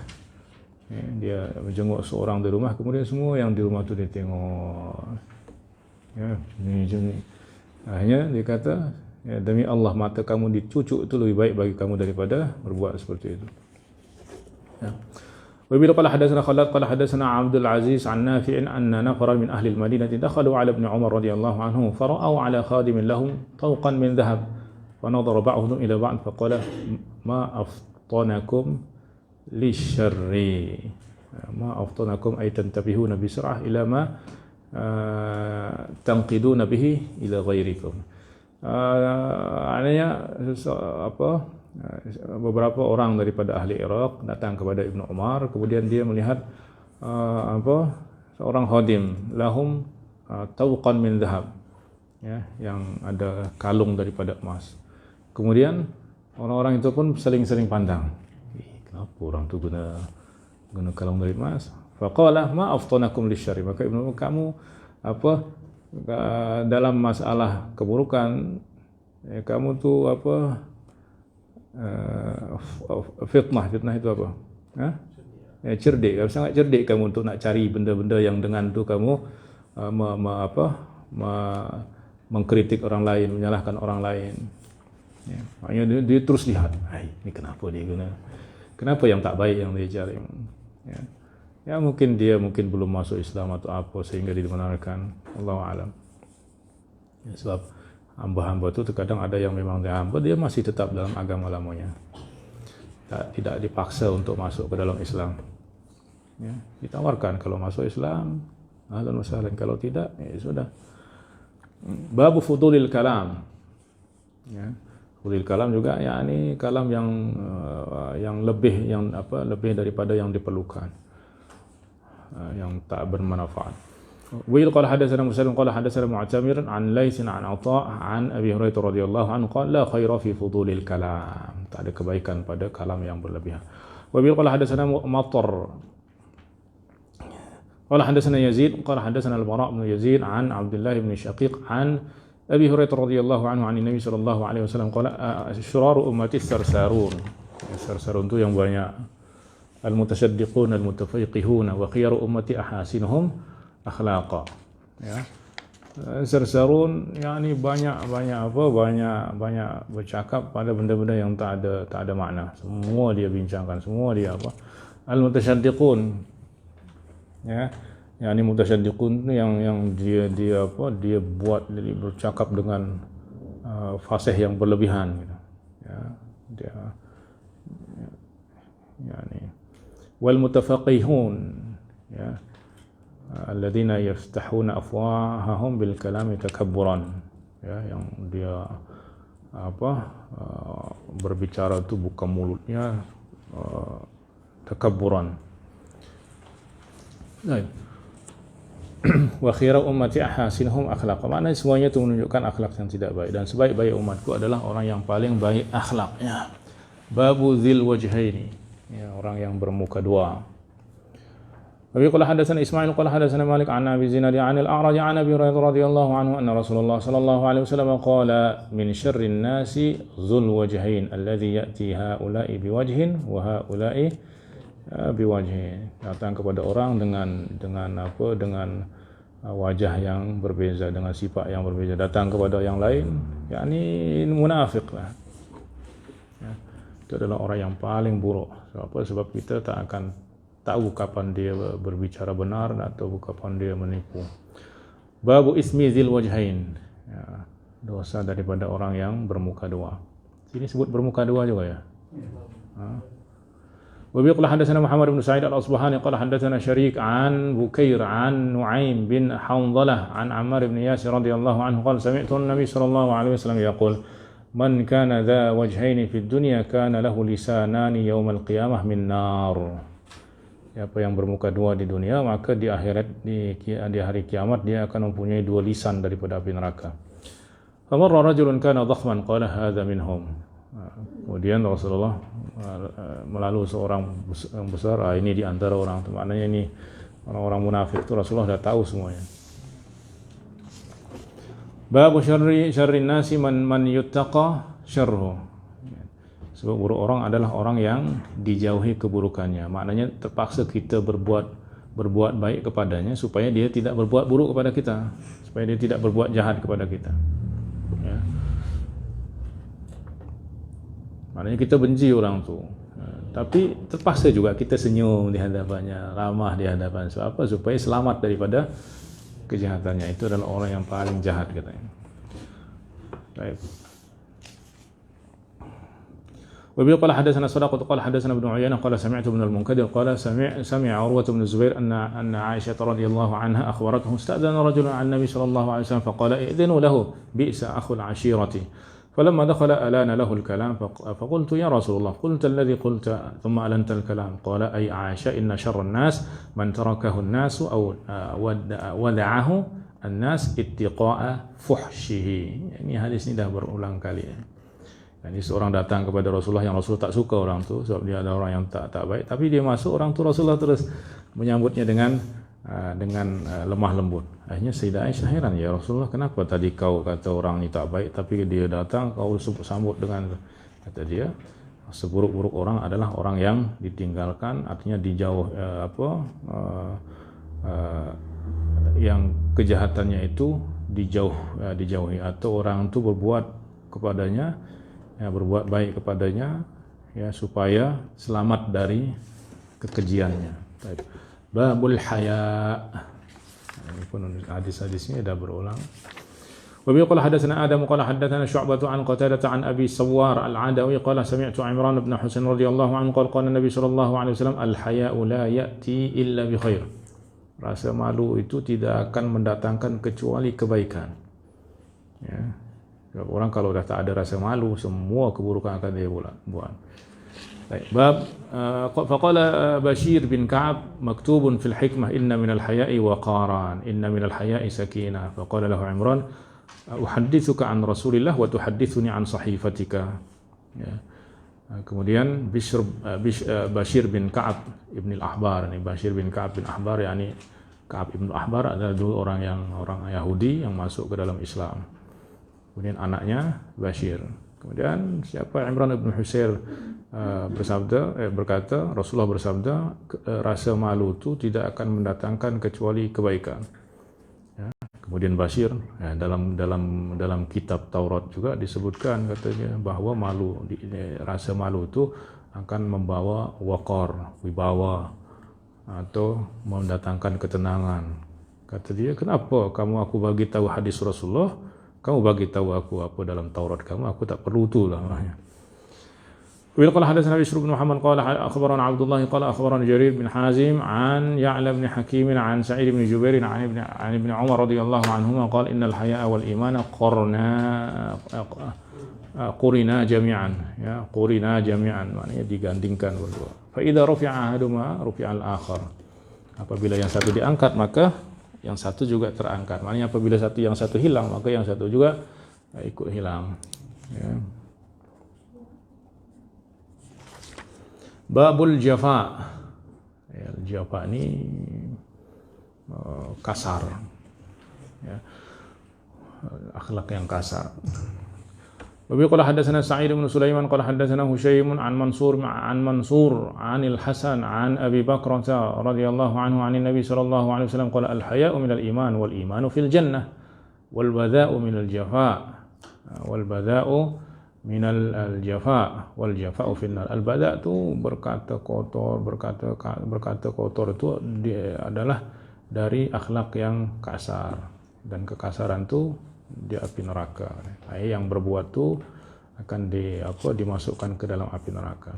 Dia menjenguk seorang di rumah, kemudian semua yang di rumah tu dia tengok. Ya, Akhirnya dia kata, ya, demi Allah mata kamu dicucuk itu lebih baik bagi kamu daripada berbuat seperti itu. Ya. وبه قال حدثنا خلاد قال حدثنا عبد العزيز عن نافع أن نفرا من أهل المدينة دخلوا على ابن عمر رضي الله عنه فرأوا على خادم لهم طوقا من ذهب فنظر بعضهم إلى بعض فقال ما أفطنكم للشر ما أفطنكم أي تنتبهون بسرعة إلى ما تنقدون به إلى غيركم. Artinya apa? Beberapa orang daripada ahli Iraq datang kepada Ibnu Umar, kemudian dia melihat seorang khadim lahum tawqan min dhahab, ya, yang ada kalung daripada emas. Kemudian orang-orang itu pun sering-sering pandang, kenapa orang tu guna kalung dari emas? Faqala ma aftanakum lisyarri, maka Ibnu Umar, kamu dalam masalah keburukan, ya, kamu tu fitnah itu apa? Ya, cerdik, sangat cerdik kamu untuk nak cari benda-benda yang dengan tu kamu mengkritik orang lain, menyalahkan orang lain. Ya, maknanya dia terus lihat, ini kenapa dia guna? Kenapa yang tak baik yang dia cari? Ya, mungkin dia belum masuk Islam atau apa sehingga dibenarkan. Allahu a'lam. Ya, sebab hamba-hamba itu terkadang ada yang memang dia hamba, dia masih tetap dalam agama lamanya, tidak dipaksa untuk masuk ke dalam Islam. Ya, ditawarkan kalau masuk Islam, ahlan wa sahlan, kalau tidak, ya sudah. Babu fudulil kalam. Ya, fudulil kalam juga, ya, ini kalam yang lebih daripada yang diperlukan, yang tak bermanfaat. ويل قال حدثنا مسلم قال حدثنا معتمر عن ليث عن عطاء عن أبي هريرة رضي الله عنه قال لا خير في فضول الكلام, tak ada kebaikan pada kalam yang berlebihan. ويل قال حدثنا مطر قال حدثنا يزيد قال حدثنا البراء بن يزيد عن عبد الله بن شقيق عن أبي هريرة رضي الله عنه عن النبي صلى الله عليه وسلم قال شرار أمتي السرسارون. السرسارون itu yang banyak, المتشدقون المتفيقهون وخيار أمتي أحاسنهم akhlaqa. Ya, sarsarun, yakni banyak bercakap pada benda-benda yang tak ada makna. Semua dia bincangkan, semua dia al-mutasyaddiqun. Ya, yakni mutasyaddiqun itu yang dia buat, jadi bercakap dengan fasih yang berlebihan gitu. Ya, dia yakni wal mutafaqihun, ya, alladzina yaftahuna afwahahum bil kalami takabburan, ya, yang dia berbicara itu buka mulutnya takabburan. Baik. Wa khairu ummati ahasinuhum akhlaqa, maknanya semuanya itu menunjukkan akhlak yang tidak baik, dan sebaik-baik umatku adalah orang yang paling baik akhlaknya. Babu dzil wajhaini, ya, orang yang bermuka dua. Abi qala hadatsana Ismail qala hadatsana Malik an Abi Zinad an al-A'raj an Abi Hurairah radhiyallahu anhu anna Rasulullah sallallahu alaihi wasallam qala min syarrin nasi dzul wajhain alladhi ya'ti haula'i biwajhin wa haula'i biwajhin. Datang kepada orang dengan wajah yang berbeza, dengan sifat yang berbeza. Datang kepada yang lain, yakni munafik lah. Ya, itu adalah orang yang paling buruk. Sebab kita tak akan tahu kapan dia berbicara benar atau kapan dia menipu. Babu ismi zil wajhain, ya, dosa daripada orang yang bermuka dua. Sini sebut bermuka dua juga, ya. Wa bi qala hadatsana Muhammad bin Sa'id al-Asbahani qala hadatsana Syariq an Bukair an Nu'aim bin Hanzalah an Ammar bin Yasir radhiyallahu anhu qala sami'tu an-nabiy sallallahu alaihi wasallam yaqul man kana dha wajhaini fid dunya kana lahu lisanani yawmal qiyamah min nar. Siapa yang bermuka dua di dunia, maka di akhirat, di hari kiamat, dia akan mempunyai dua lisan daripada api neraka. Famarra rajulun kana dhakhman qala hadha minhum. Kemudian Rasulullah melalui seorang yang besar, ini di antara orang itu, maknanya ini orang-orang munafik itu Rasulullah dah tahu semuanya. Babu syarrin nasi man yuttaqa syarruhu. Sebab buruk orang adalah orang yang dijauhi keburukannya. Maknanya terpaksa kita berbuat baik kepadanya supaya dia tidak berbuat buruk kepada kita, supaya dia tidak berbuat jahat kepada kita. Maknanya kita benci orang tu. Tapi terpaksa juga kita senyum di hadapannya, ramah di hadapan. Sebab apa? Supaya selamat daripada kejahatannya. Itu adalah orang yang paling jahat katanya. Baik. وبه قال حدثنا صدقة قال حدثنا ابن عيينة قال سمعت ابن المنكدر قال سمع عروة بن الزبير أن عائشة رضي الله عنها أخبرته استأذن رجل على النبي صلى الله عليه وسلم فقال ائذنوا له بئس أخو العشيرة فلما دخل ألان له الكلام فقلت يا رسول الله قلت الذي قلت ثم ألنت الكلام قال أي عائشة إن شر الناس من تركه الناس أو ودعه الناس اتقاء فحشه. Ini hadis ini dah berulang kali. Ini seorang datang kepada Rasulullah yang Rasulullah tak suka orang tu sebab dia ada orang yang tak baik, tapi dia masuk, orang tu Rasulullah terus menyambutnya dengan lemah lembut. Akhirnya Sayyidah Aisyah heran, ya Rasulullah, kenapa tadi kau kata orang ni tak baik, tapi dia datang kau sambut dengan, kata dia, seburuk-buruk orang adalah orang yang ditinggalkan, artinya dijauh yang kejahatannya itu dijauhi, atau orang tu berbuat kepadanya, ya, berbuat baik kepadanya, ya, supaya selamat dari kekejiannya. Baik. Babul haya. Ini pun hadis-hadisnya dah berulang. Wa bi qala hadatsana Adam qala hadatsana Syu'bah an Qatadah an Abi Sawwar al-Adawi qala sami'tu Imran bin Husain radhiyallahu anhu qala Nabi sallallahu alaihi wasallam al-haya'u la ya'ti illa bi khair. Rasa malu itu tidak akan mendatangkan kecuali kebaikan. Ya. Orang kalau dah tak ada rasa malu, semua keburukan akan dia buat. Baik. Bab faqala Bashir bin Ka'ab maktubun fil hikmah inna minal haya'i waqaran inna minal haya'i sakinah. Faqala lahu Imran uhaddithuka an Rasulillah wa tuhaddithuni an sahifatika. Ya. Kemudian Bashir bin Ka'ab ibn al-Ahbar. Ini Bashir bin Ka'ab bin Ahbar, yakni Ka'ab ibn al-Ahbar adalah dulu orang Yahudi yang masuk ke dalam Islam. Kemudian anaknya Bashir. Kemudian siapa Imran bin Husain berkata, Rasulullah bersabda, rasa malu itu tidak akan mendatangkan kecuali kebaikan. Ya. Kemudian Bashir, ya, dalam kitab Taurat juga disebutkan katanya bahwa rasa malu itu akan membawa waqar, wibawa, atau mendatangkan ketenangan. Kata dia, kenapa aku bagi tahu hadis Rasulullah? Kamu bagi tahu aku apa dalam Taurat kamu, aku tak perlu tu lah. Wa qala hadatsana Bishr bin Muhammad qala akhbarana Abdullah qala akhbarana Jarir bin Hazim an Ya'la bin Hakim an Sa'id bin Jubair an ibn Umar radhiyallahu anhuma qala innal haya'a wal imana qurina jami'an, ya, qurina jami'an, maknanya digandingkan berdua. Fa idza rufi'a ahaduhuma rufi'a al-akhar. Apabila yang satu diangkat maka yang satu juga terangkat. Maknanya apabila yang satu hilang, maka yang satu juga ikut hilang. Ya. Babul jafa. Ya, jafa ini kasar. Ya. Akhlak yang kasar. Wabi qala hadatsana Sa'id bin Sulaiman qala hadatsana Husaym an Mansur an al-Hasan an Abi Bakrah radhiyallahu anhu an Nabi sallallahu alaihi wasallam qala al-haya'u minal iman wal imanu fil jannah wal badha'u minal jafa wal badha'u minal jafa wal jafa'u fin nar. Al-badha' itu berkata kotor itu adalah dari akhlak yang kasar, dan kekasaran itu di api neraka. Yang berbuat tu akan dimasukkan ke dalam api neraka.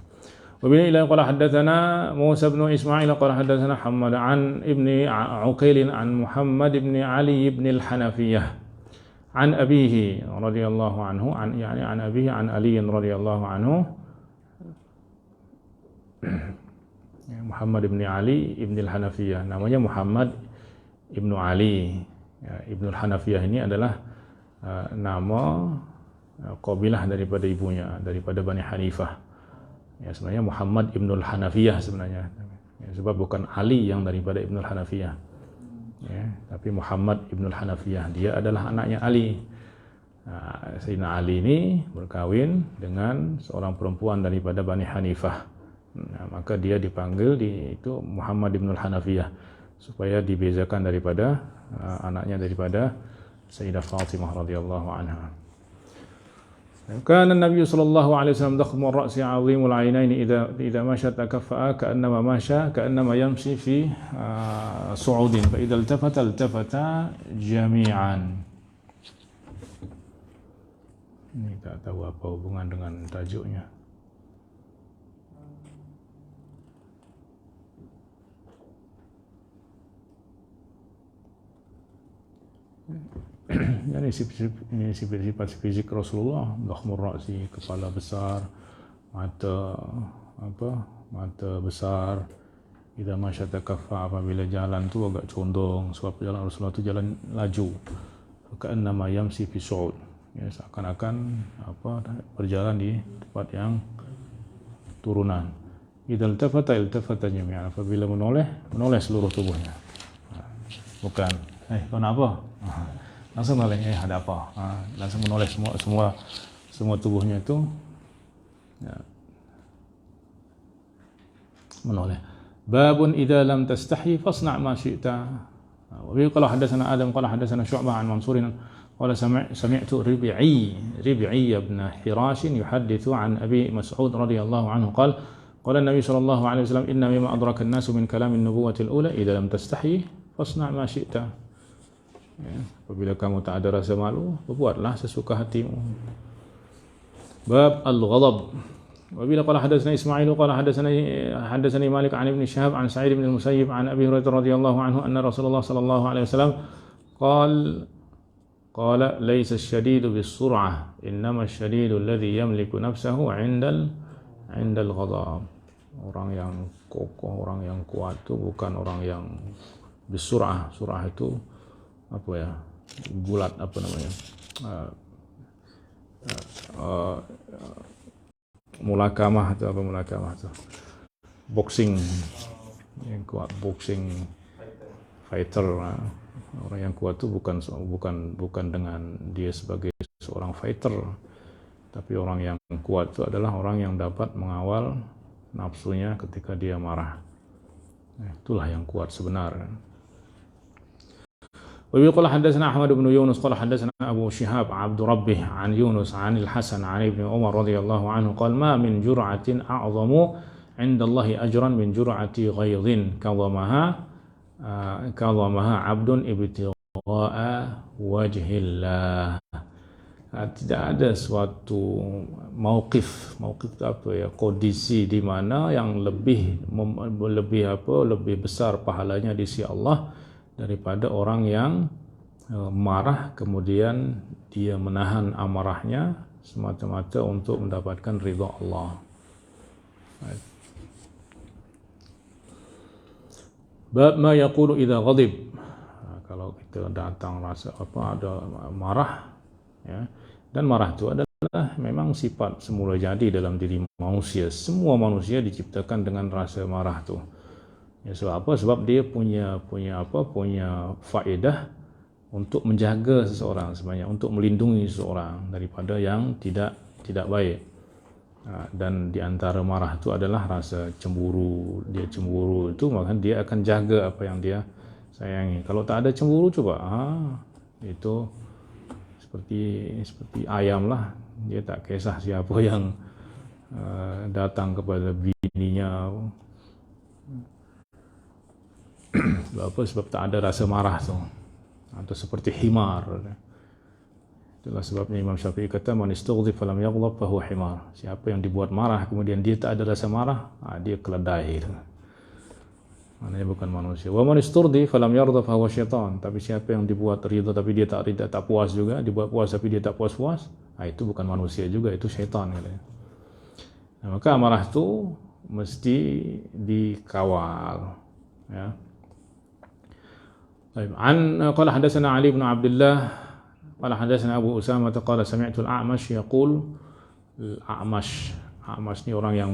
Wa bi ila qala hadatsana Musa bin Ismail qala hadatsana Hammad an ibni Uqail an Muhammad ibn Ali ibn al-Hanafiyah an abihi radhiyallahu anhu an abihi an Ali radhiyallahu anhu. Muhammad ibn Ali ibn al-Hanafiyah, namanya Muhammad ibn Ali. Ya, Ibn al-Hanafiyah ini adalah nama qabilah daripada ibunya, daripada Bani Hanifah. Ya, sebenarnya Muhammad ibn al-Hanafiyah sebenarnya. Ya, sebab bukan Ali yang daripada Ibn al-Hanafiyah. Ya, tapi Muhammad ibn al-Hanafiyah, dia adalah anaknya Ali. Sayyidina Ali ini berkahwin dengan seorang perempuan daripada Bani Hanifah. Maka dia dipanggil itu Muhammad ibn al-Hanafiyah supaya dibezakan daripada anaknya daripada Sayyidah Fatimah radhiyallahu anha. Kana Nabi sallallahu alaihi wasallam dakhmur ra'si 'azimul 'ainaini idza masya takaffa'a ka'annama yamshi fi su'udin fa idza iltafata jami'an. Ini tak tahu apa hubungan dengan tajuknya. Ini sifat fisik Rasulullah, dakhmur ra'si, kepala besar, mata besar. Idza masya takaffa, apabila jalan tu agak condong, sebab jalan Rasulullah tu jalan laju. Ka'annama yamshi fi su'ud. Ya, seakan-akan berjalan di tempat yang turunan. Idza iltafata jami'an, apabila menoleh seluruh tubuhnya. Bukan, kau nak apa? Langsung menoleh, ada apa? Langsung menoleh semua tubuhnya itu, ya, menoleh. Babun idza lam tastahi fasna' ma syi'ta. Wa bi qala hadatsana Adam qala hadatsana Syu'bah an Mansurin qala sami'tu Rib'i ibn Hirash yuhaddithu an Abi Mas'ud radhiyallahu anhu qala Nabi sallallahu alaihi wasallam inna mimma adraka an-nasu min kalam an-nubuwwati al-ula idza lam tastahi fasna' ma syi'ta. Ya, apabila kamu tak ada rasa malu, berbuatlah sesuka hatimu. Bab al-ghadab. Wabila qala hadatsana Ismail qala hadatsani Malik an Ibn Shihab an Sa'id bin al-Musayyib an Abi Hurairah radhiyallahu anhu anna Rasulullah sallallahu alaihi wasallam qala laysa ash-shadidu bis-sur'ah innama ash-shadidu alladhi yamliku nafsahu 'inda al-ghadab. Orang yang kokoh, orang yang kuat itu bukan orang yang bis-sur'ah. Sur'ah itu gulat, mulakamah atau mulakamah itu boxing yang kuat, boxing fighter. Orang yang kuat itu bukan dengan dia sebagai seorang fighter, tapi orang yang kuat itu adalah orang yang dapat mengawal nafsunya ketika dia marah. Itulah yang kuat sebenarnya. ويقول حدثنا أحمد بن يونس قال حدثنا أبو شهاب عبد ربه عن يونس عن الحسن عن ابن عمر رضي الله عنه قال ما من جرعة أعظم عند الله أجرا من جرعة غيظ كظمها عبد ابتغاء وجه الله. Tidak ada suatu mauqif kondisi di mana yang lebih besar pahalanya di sisi Allah daripada orang yang marah kemudian dia menahan amarahnya semata-mata untuk mendapatkan ridha Allah. Bab ma yaqulu idza ghadib. Kalau kita datang rasa ada marah, ya, dan marah itu adalah memang sifat semula jadi dalam diri manusia. Semua manusia diciptakan dengan rasa marah tu. Ya, sebab apa? Sebab dia punya faedah untuk menjaga seseorang sebenarnya, untuk melindungi seseorang daripada yang tidak baik. Dan di antara marah itu adalah rasa cemburu. Dia cemburu itu maka dia akan jaga apa yang dia sayangi. Kalau tak ada cemburu coba, itu seperti ayam lah. Dia tak kisah siapa yang datang kepada bininya. Sebab tak ada rasa marah tu, atau seperti himar. Itulah sebabnya Imam Syafi'i kata man istughdib falam yaghdab fa huwa himar. Siapa yang dibuat marah kemudian dia tak ada rasa marah, dia keledai. Maknanya bukan manusia. Wa man isturdi falam yarda fa huwa syaitan. Tapi siapa yang dibuat ridha tapi dia tak puas juga, dibuat puas tapi dia tak puas-puas, itu bukan manusia juga, itu syaitan katanya. Maka amarah itu mesti dikawal, ya. قال حدثنا علي بن عبد الله قال حدثنا أبو أسامة قال سمعت الأعمش يقول A'mash ni orang yang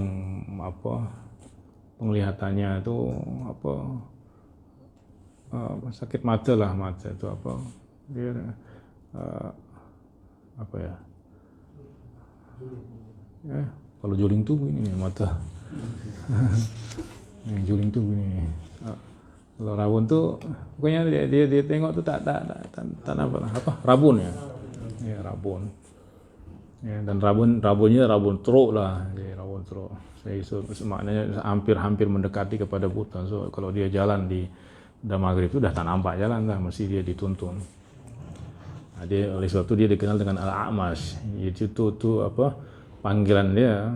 penglihatannya itu sakit mata itu dia kalau juling tu begini mata. Yang juling tu begini. Kalau rabun tu pokoknya dia tengok tu tak rabun ya. Ya, rabun. Ya, dan rabunnya rabun teruk lah, jadi rabun teruk. So, maknanya hampir mendekati kepada buta. So kalau dia jalan di udah maghrib itu udah tak nampak jalan lah, mesti dia dituntun. Nah, oleh sebab itu dia dikenal dengan Al-A'mash. Itu apa panggilan dia.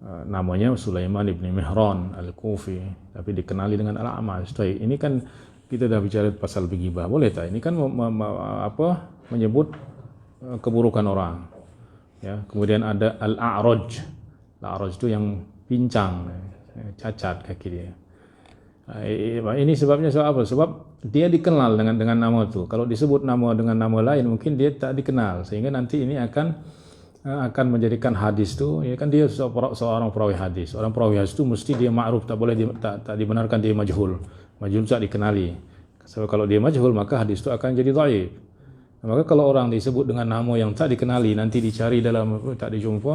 Namanya Sulaiman ibn Mihran Al-Kufi, tapi dikenali dengan Al-A'mash. Ini kan kita dah bicara pasal berghibah, boleh tak? Ini kan menyebut keburukan orang. Ya, kemudian ada Al-A'raj. Al-A'raj itu yang pincang, cacat kaki dia. Ini sebabnya apa? Sebab dia dikenal dengan nama itu. Kalau disebut nama dengan nama lain mungkin dia tak dikenal, sehingga nanti ini akan menjadikan hadis itu, ya kan dia seorang perawi hadis. Orang perawi hadis itu mesti dia ma'ruf, tak boleh tak dibenarkan dia majhul. Majhul tak dikenali. Sebab kalau dia majhul maka hadis itu akan jadi dhaif. Maka kalau orang disebut dengan nama yang tak dikenali, nanti dicari dalam tak dijumpa,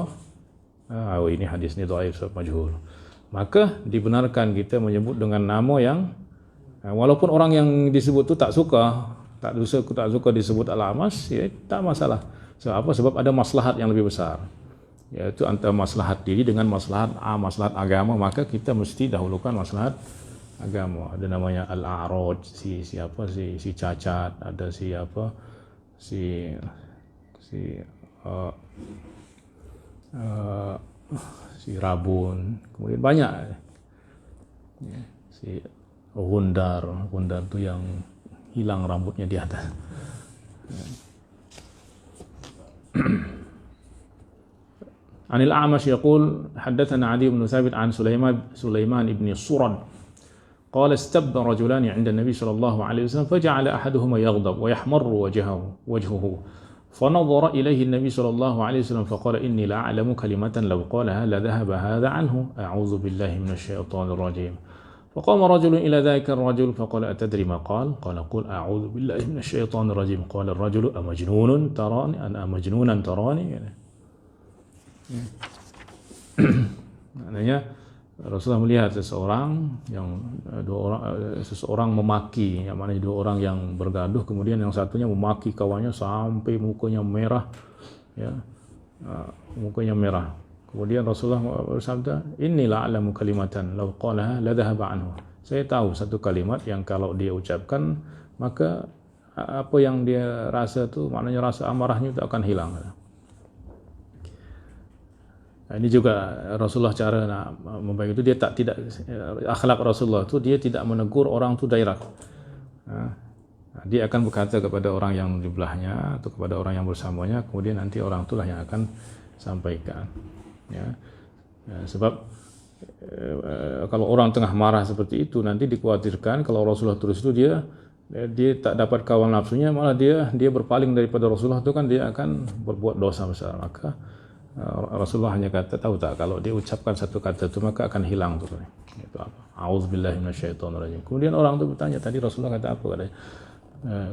ini hadis ni dhaif sebab majhul. Maka dibenarkan kita menyebut dengan nama yang walaupun orang yang disebut tu tak suka disebut Al-A'mash, ya tak masalah. Sebab ada maslahat yang lebih besar, yaitu antara maslahat diri dengan maslahat agama, maka kita mesti dahulukan maslahat agama. Ada namanya Al-A'raj, si cacat, ada si rabun, kemudian banyak ya, si Gundar itu yang hilang rambutnya di atas. Anil A'mash yaqul haddatsana Adi bin Thabit an Sulaiman ibn Surad qala istabba rajulan 'inda an-nabi sallallahu alaihi wasallam faja'ala ahaduhuma yaghdab wa yahmarru wajhuhu فنظر إليه النبي صلى الله عليه وسلم فقال إني لا أعلم كلمة لو قالها لذهب هذا عنه أعوذ بالله من الشيطان الرجيم فقام رجل إلى ذلك الرجل فقال أتدري ما قال قل أعوذ بالله من الشيطان الرجيم قال الرجل أمجنون تراني أنا مجنونا تراني maknanya Rasulullah melihat seseorang memaki, yang mana dua orang yang bergaduh, kemudian yang satunya memaki kawannya sampai mukanya merah, ya, mukanya merah. Kemudian Rasulullah bersabda, "Inni la'alamu kalimatan law qalaha la dhahaba anhu." Saya tahu satu kalimat yang kalau dia ucapkan maka apa yang dia rasa tu, maknanya rasa amarahnya itu akan hilang. Ini juga Rasulullah cara nak membaik itu, dia tidak akhlak Rasulullah itu dia tidak menegur orang tu direct. Dia akan berkata kepada orang yang di belahnya atau kepada orang yang bersamanya, kemudian nanti orang itulah yang akan sampaikan. Ya. Sebab kalau orang tengah marah seperti itu nanti dikhawatirkan kalau Rasulullah terus itu dia tak dapat kawal nafsunya, malah dia berpaling daripada Rasulullah itu kan dia akan berbuat dosa besar. Maka Rasulullah hanya kata, tahu tak, kalau dia ucapkan satu kata itu maka akan hilang tu. Itu apa? A'udzubillahi minasyaitonirrajim. Kemudian orang itu bertanya, tadi Rasulullah kata apa?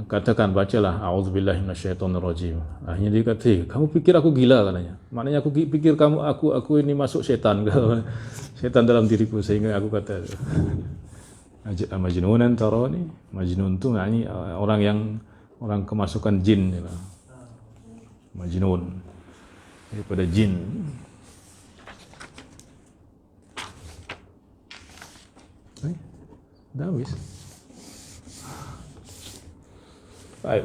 Katakan, bacalah a'udzubillahi minasyaitonirrajim. Akhirnya dia kata, kamu pikir aku gila, katanya. Maknanya aku pikir aku ini masuk syaitan, syaitan dalam diriku, sehingga aku kata majnunan tarani. Majnun tu maknanya orang kemasukan jin, majnun daripada jin. Dah habis. Baik.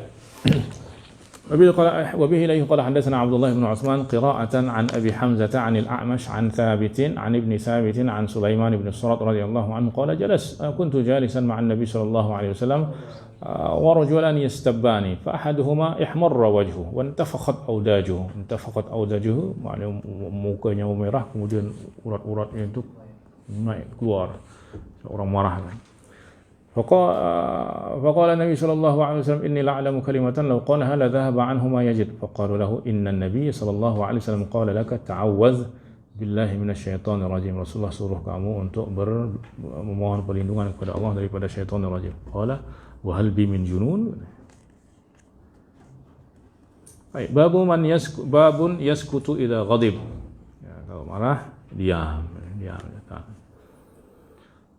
وبه إليه قال حدثنا عبد الله بن عثمان قراءة عن أبي حمزة عن الأعمش عن ثابت عن ابن ثابت عن سليمان بن الصرط رضي الله عنه قال كنت جالسا مع النبي صلى الله عليه وسلم ورجلان يستبان فأحدهما احمر وجهه وانتفخت أوداجه maknanya mukanya merah, kemudian urat-uratnya itu naik keluar, orang marah. فقال النبي صلى الله عليه وسلم إني لأعلم كلمة لو قالها لذهب عنه ما يجد فقالوا له إن النبي صلى الله عليه وسلم قال لك تعوذ بالله من الشيطان الرجيم. Rasulullah suruh kamu untuk memohon perlindungan kepada Allah daripada syaitan rajim. Qala wa hal bi min junun. Baik, babun yaskutu idza ghadib. Ya, kalau marah diam.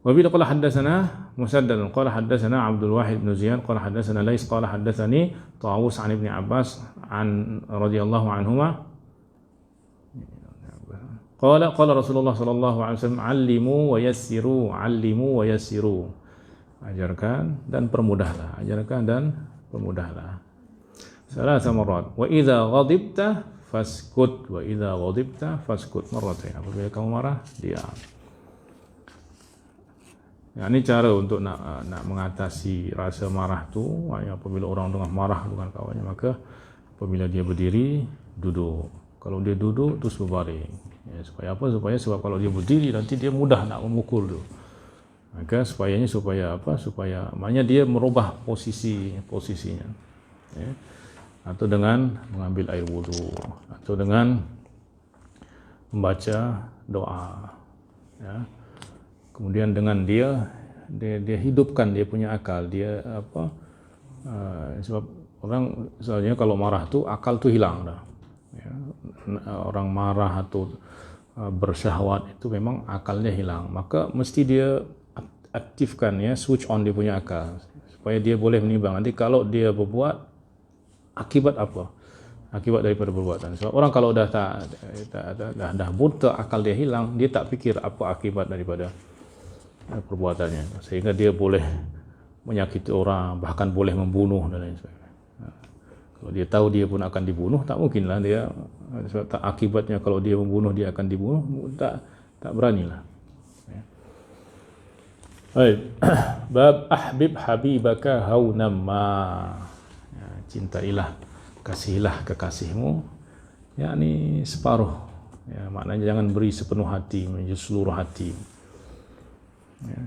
وبه قال حدثنا مسدد قال حدثنا عبد الواحد بن زياد قال حدثنا ليس قال حدثني طاووس عن ابن عباس عن رضي الله عنهما قال رسول الله صلى الله عليه وسلم علموا ويسروا ajarkan dan permudahlah, ajarkan dan permudahlah. Salasa marrat. Wa idza ghadibta faskut, marratain. Apabila kamu marah, diam. Ya, ini cara untuk nak mengatasi rasa marah tu. Apabila orang tengah marah dengan kawannya, maka apabila dia berdiri, duduk. Kalau dia duduk, terus berbaring. Ya, supaya apa? Sebab kalau dia berdiri, nanti dia mudah nak memukul tu. Maka supaya maknanya dia merubah posisinya. Ya. Atau dengan mengambil air wudu, atau dengan membaca doa. Ya. Kemudian dengan dia hidupkan dia punya akal, sebab orang soalnya kalau marah tu akal tu hilang dah. Ya. Orang marah atau bersyahwat itu memang akalnya hilang, maka mesti dia aktifkan, ya, switch on dia punya akal supaya dia boleh menimbang nanti kalau dia berbuat akibat apa, akibat daripada perbuatan. Sebab orang kalau dah buta, akal dia hilang, dia tak fikir apa akibat daripada perbuatannya, sehingga dia boleh menyakiti orang, bahkan boleh membunuh dan lain sebagainya. Kalau dia tahu dia pun akan dibunuh, tak mungkinlah dia, sebab akibatnya kalau dia membunuh dia akan dibunuh, tak beranilah. Baik. Bab ahbib habibaka haunan ma. Ya, cintailah, kasihilah kekasihmu, yakni separuh. Ya, maknanya jangan beri sepenuh hati, menjadi seluruh hati. Ya.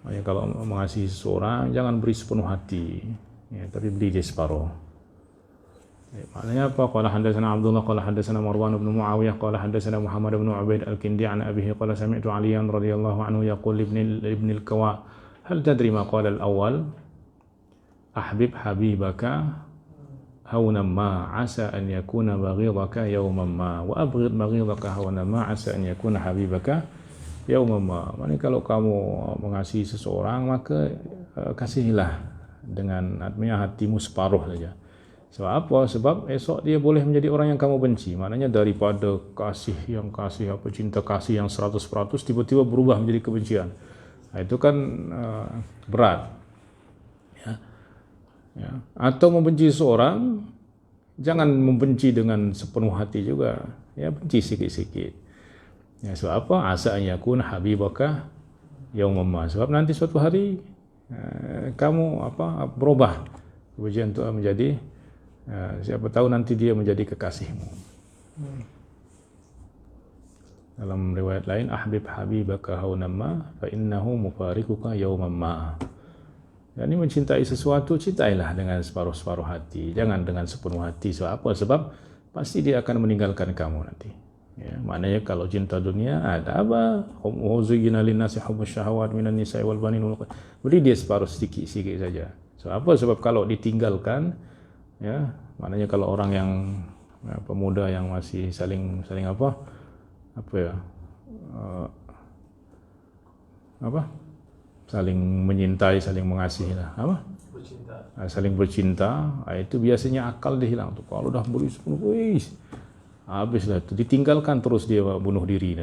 Maknanya kalau mengasihi seseorang jangan beri sepenuh hati, ya, tapi beri dia separuh. Ya, maknanya apa? Qala hadatsana Abdullah qala hadatsana Marwan bin Muawiyah qala hadatsana Muhammad bin Ubaid al-Kindi an abihi qala sami'tu Aliyan radhiyallahu anhu yaqul ibn al-Kawa hal tadri ma qala al-awwal ahbib habibaka hawnan ma asa an yakuna baghidaka yawman ma wa abghid baghidaka hawnan ma asa an yakuna habibaka yawman ma. Maknanya kalau kamu mengasihi seseorang maka kasihilah dengan hatimu separuh saja. Sebab apa? Sebab esok dia boleh menjadi orang yang kamu benci. Maknanya daripada cinta kasih yang 100% tiba-tiba berubah menjadi kebencian. Itu kan berat. Ya. Ya. Atau membenci seorang, jangan membenci dengan sepenuh hati juga. Ya, benci sikit-sikit. Ya, sebab apa? Asa an yakun habibaka yauman ma. Sebab nanti suatu hari kamu berubah kebencian itu menjadi siapa tahu nanti dia menjadi kekasihmu. Dalam riwayat lain, ahbib habibaka haunan ma fa innahu mufariquka yauman ma. Yani mencintai sesuatu, cintailah dengan separuh-separuh hati, jangan dengan sepenuh hati. Sebab apa? Sebab pasti dia akan meninggalkan kamu nanti. Ya, maknanya kalau cinta dunia ada apa? Huzuyyina lin-nasi hubbus syahawat minan nisa'i wal banin wal beri dia separuh sedikit-sedikit saja. Sebab apa? Sebab kalau ditinggalkan, ya, maknanya kalau orang yang pemuda yang masih saling saling menyintai, saling mengasihi lah, saling bercinta, itu biasanya akal dia hilang tuh. Kalau dah beri sepenuh, habislah itu, ditinggalkan terus dia bunuh diri,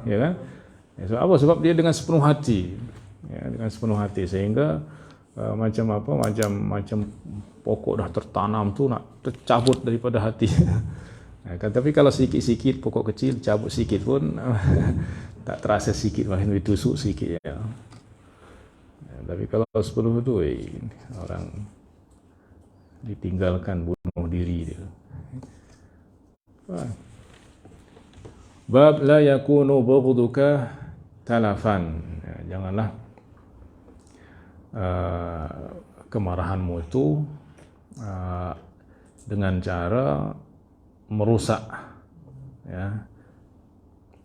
ya kan? Ya, sebab apa? Sebab dia dengan sepenuh hati, ya, dengan sepenuh hati, sehingga macam pokok dah tertanam tu nak tercabut daripada hati. Tapi kalau sikit-sikit pokok kecil cabut sikit pun tak terasa sikit, makin ditusuk sikit ya. Tapi kalau sepenuh tu orang ditinggalkan bunuh diri dia. Bab la yakunu bughduka talafan. Ya, janganlah kemarahanmu itu dengan cara merusak, ya.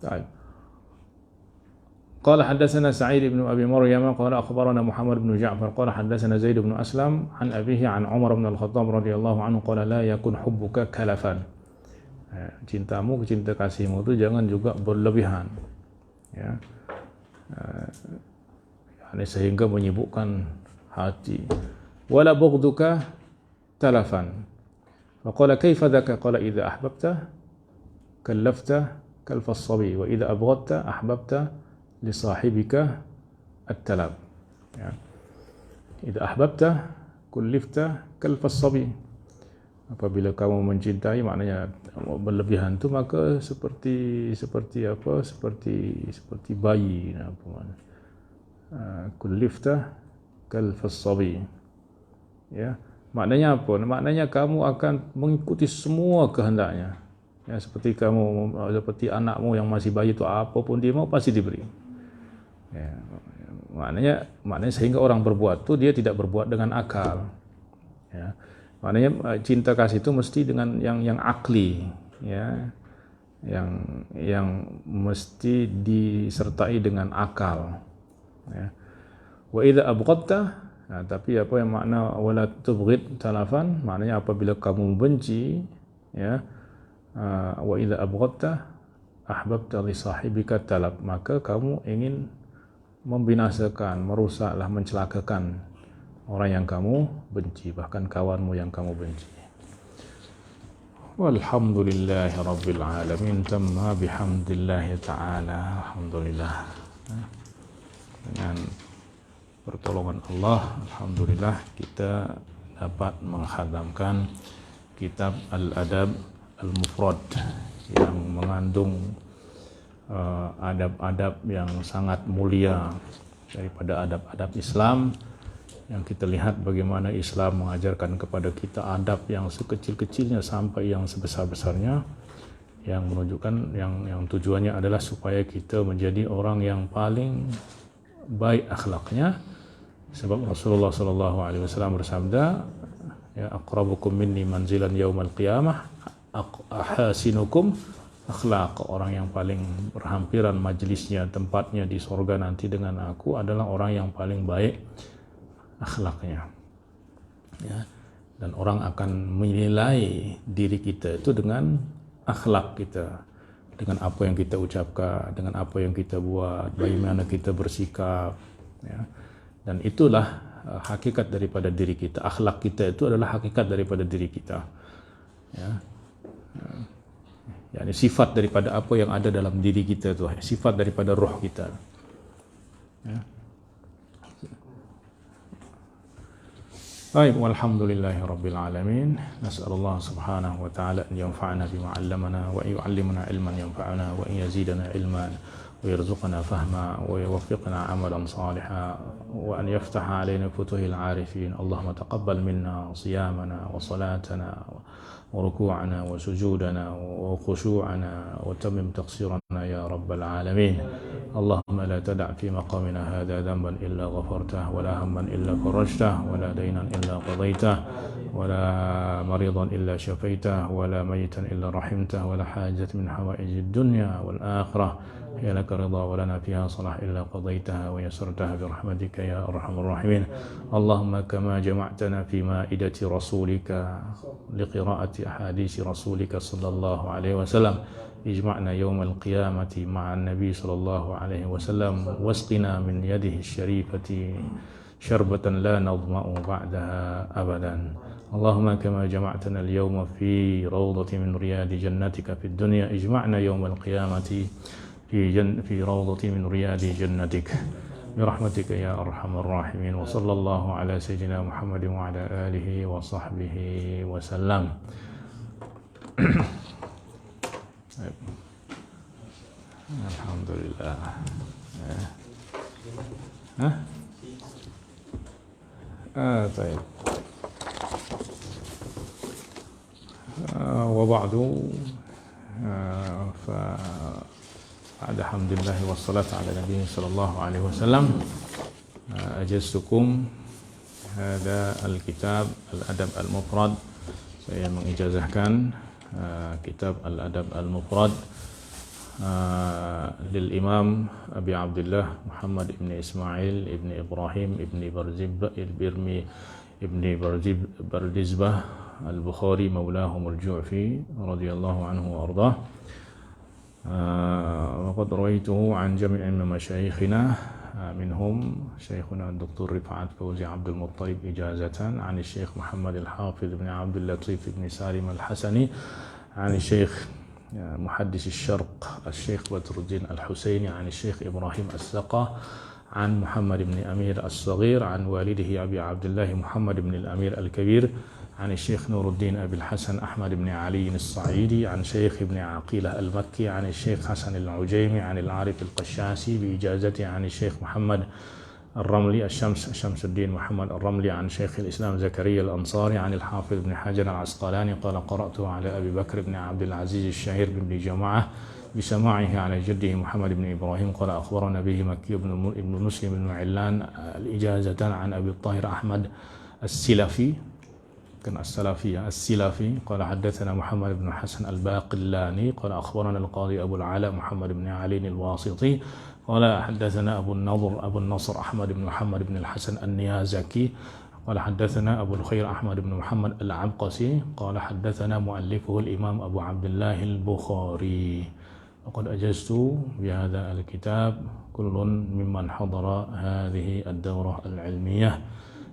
Baik. Qala hadatsana Sa'id bin Abi Maryam qala akhbarana Muhammad bin Ja'far qala hadatsana Zaid bin Aslam an abihi an Umar bin Al-Khattab radhiyallahu anhu qala la yakun hubbuka kalafan. Cinta kasihmu itu jangan juga berlebihan, ya. sehingga menyibukkan hati. Wala bughduka talafan. Faqala kaifa dhaka? Qala idza ahbabta kallafta kalfa as-sabi wa idza abghadta ahbabta li sahibika at-talab. Ya. Idza ahbabta kullifta kalfa as-sabi. Apabila kamu mencintai, maknanya berlebihan tu, maka seperti bayi, apa makna? Kullifta kalfa as-sabi. Ya. Maknanya apa? Maknanya kamu akan mengikuti semua kehendaknya. Ya, seperti anakmu yang masih bayi itu, apapun dia mau pasti diberi. Ya, maknanya sehingga orang berbuat itu dia tidak berbuat dengan akal. Ya. Maknanya cinta kasih itu mesti dengan yang akli, ya. Yang mesti disertai dengan akal. Ya. Wa idza abghadta, tapi apa yang makna wala tubghid talafan, maknanya apabila kamu benci, ya, wa idza abghadta ahbabta li sahibika talab, maka kamu ingin membinasakan, merusaklah, mencelakakan orang yang kamu benci, bahkan kawanmu yang kamu benci. Walhamdulillahi rabbil alamin. Tamma bihamdillahi ta'ala. Alhamdulillah. Dengan pertolongan Allah, alhamdulillah kita dapat menghadamkan kitab Al-Adab Al-Mufrad yang mengandung adab-adab yang sangat mulia daripada adab-adab Islam, yang kita lihat bagaimana Islam mengajarkan kepada kita adab yang sekecil-kecilnya sampai yang sebesar-besarnya, yang menunjukkan yang tujuannya adalah supaya kita menjadi orang yang paling baik akhlaknya. Sebab Rasulullah sallallahu alaihi wasallam bersabda, ya, aqrabukum minni manzilan yaumal qiyamah ahasinukum akhlaq. Orang yang paling berhampiran majlisnya, tempatnya di surga nanti dengan aku adalah orang yang paling baik akhlaknya. Ya. Dan orang akan menilai diri kita itu dengan akhlak kita, dengan apa yang kita ucapkan, dengan apa yang kita buat, bagaimana kita bersikap, ya. Dan itulah hakikat daripada diri kita. Akhlak kita itu adalah hakikat daripada diri kita, ya. Yani sifat daripada apa yang ada dalam diri kita itu, sifat daripada roh kita, ya. Baik, walhamdulillahi rabbil alamin. Nas'alullah subhanahu wa ta'ala an yanfa'ana bima 'allamana wa yu'allimana ilman yanfa'una wa yazidana ilman wa yarzuqana fahma wa yuwaffiqna 'amalan salihan wa an yaftaha 'alaina futuhil 'arifin. Allahumma taqabbal minna siyamana wa salatana wa ruku'ana wa sujudana wa khushu'ana wa tammim taqsirana ya rabbal alamin. اللهم لا تدع في مقامنا هذا ذنبا إلا غفرته ولا هما إلا فرجته ولا دينا إلا قضيته ولا مريضا إلا شفيته ولا ميتا إلا رحمته ولا حاجة من حوائج الدنيا والآخرة هي لك رضا ولنا فيها صلاح إلا قضيتها ويسرتها برحمتك يا أرحم الراحمين. اللهم كما جمعتنا في مائدة رسولك لقراءة أحاديث رسولك صلى الله عليه وسلم اجمعنا يوم القيامة مع النبي صلى الله عليه وسلم واسقنا من يده الشريفة شربة لا نظمأ بعدها أبدا. اللهم كما جمعتنا اليوم في روضة من رياض جنتك في الدنيا اجمعنا يوم القيامة في روضة من رياض جنتك برحمتك يا أرحم الراحمين. وصلى الله على سيدنا محمد وعلى آله وصحبه وسلم. Alhamdulillah. طيب. وبعد فبعد حمد الله والصلاة على النبي صلى الله عليه وسلم أجزتكم هذا الكتاب الأدب المفرد. Saya mengijazahkan kitab Al-Adab Al-Mufrad للإمام أبي عبد الله محمد بن إسماعيل بن إبراهيم بن بردزبة البخاري مولاهم الجعفي رضي الله عنه وأرضاه. وقد رويته عن جميع من مشايخنا منهم شيخنا الدكتور رفعت فوزي عبد المطلب إجازة عن الشيخ محمد الحافظ بن عبد اللطيف بن سالم الحسني عن الشيخ محدث الشرق الشيخ بدر الدين الحسيني عن الشيخ إبراهيم السقا عن محمد بن أمير الصغير عن والده أبي عبد الله محمد بن الأمير الكبير عن الشيخ نور الدين أبي الحسن أحمد بن علي الصعيدي عن شيخ ابن عقيلة المكي عن الشيخ حسن العجيمي عن العارف القشاسي بإجازته عن الشيخ محمد الرملي شمس الدين محمد الرملي عن شيخ الإسلام زكريا الأنصاري عن الحافظ بن حجر العسقلاني قال قرأته على أبي بكر بن عبد العزيز الشهير بن جماعة بسماعه على جده محمد بن إبراهيم قال أخبرنا به مكي بن مسلم بن علان الإجازة عن أبي الطاهر أحمد السلفي كان السلفي قال حدثنا محمد بن حسن الباقلاني قال أخبرنا القاضي أبو العلاء محمد بن علي الواسطي قال حدثنا أبو النصر أحمد بن محمد بن الحسن النيازكي قال حدثنا أبو الخير أحمد بن محمد العبقسي قال حدثنا مؤلفه الإمام أبو عبد الله البخاري وقد أجزت بهذا الكتاب كل ممن حضر هذه الدورة العلمية.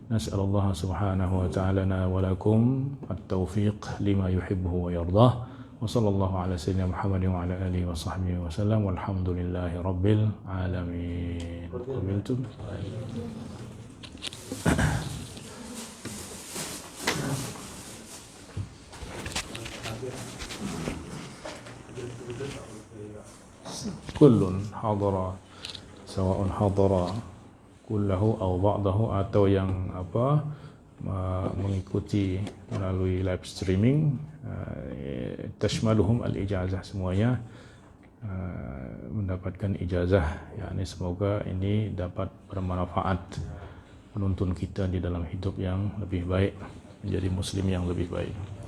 نسأل الله سبحانه وتعالى لنا ولكم التوفيق لما يحبه ويرضاه وصلى الله على سيدنا محمد وعلى آله وصحبه وسلم والحمد لله رب العالمين. قبلتم؟ كل حضر سواء حضر kullahu atau ba'dahu atau yang mengikuti melalui live streaming tashmaluhum al-ijazah semuanya mendapatkan ijazah yakni semoga ini dapat bermanfaat menuntun kita di dalam hidup yang lebih baik menjadi muslim yang lebih baik.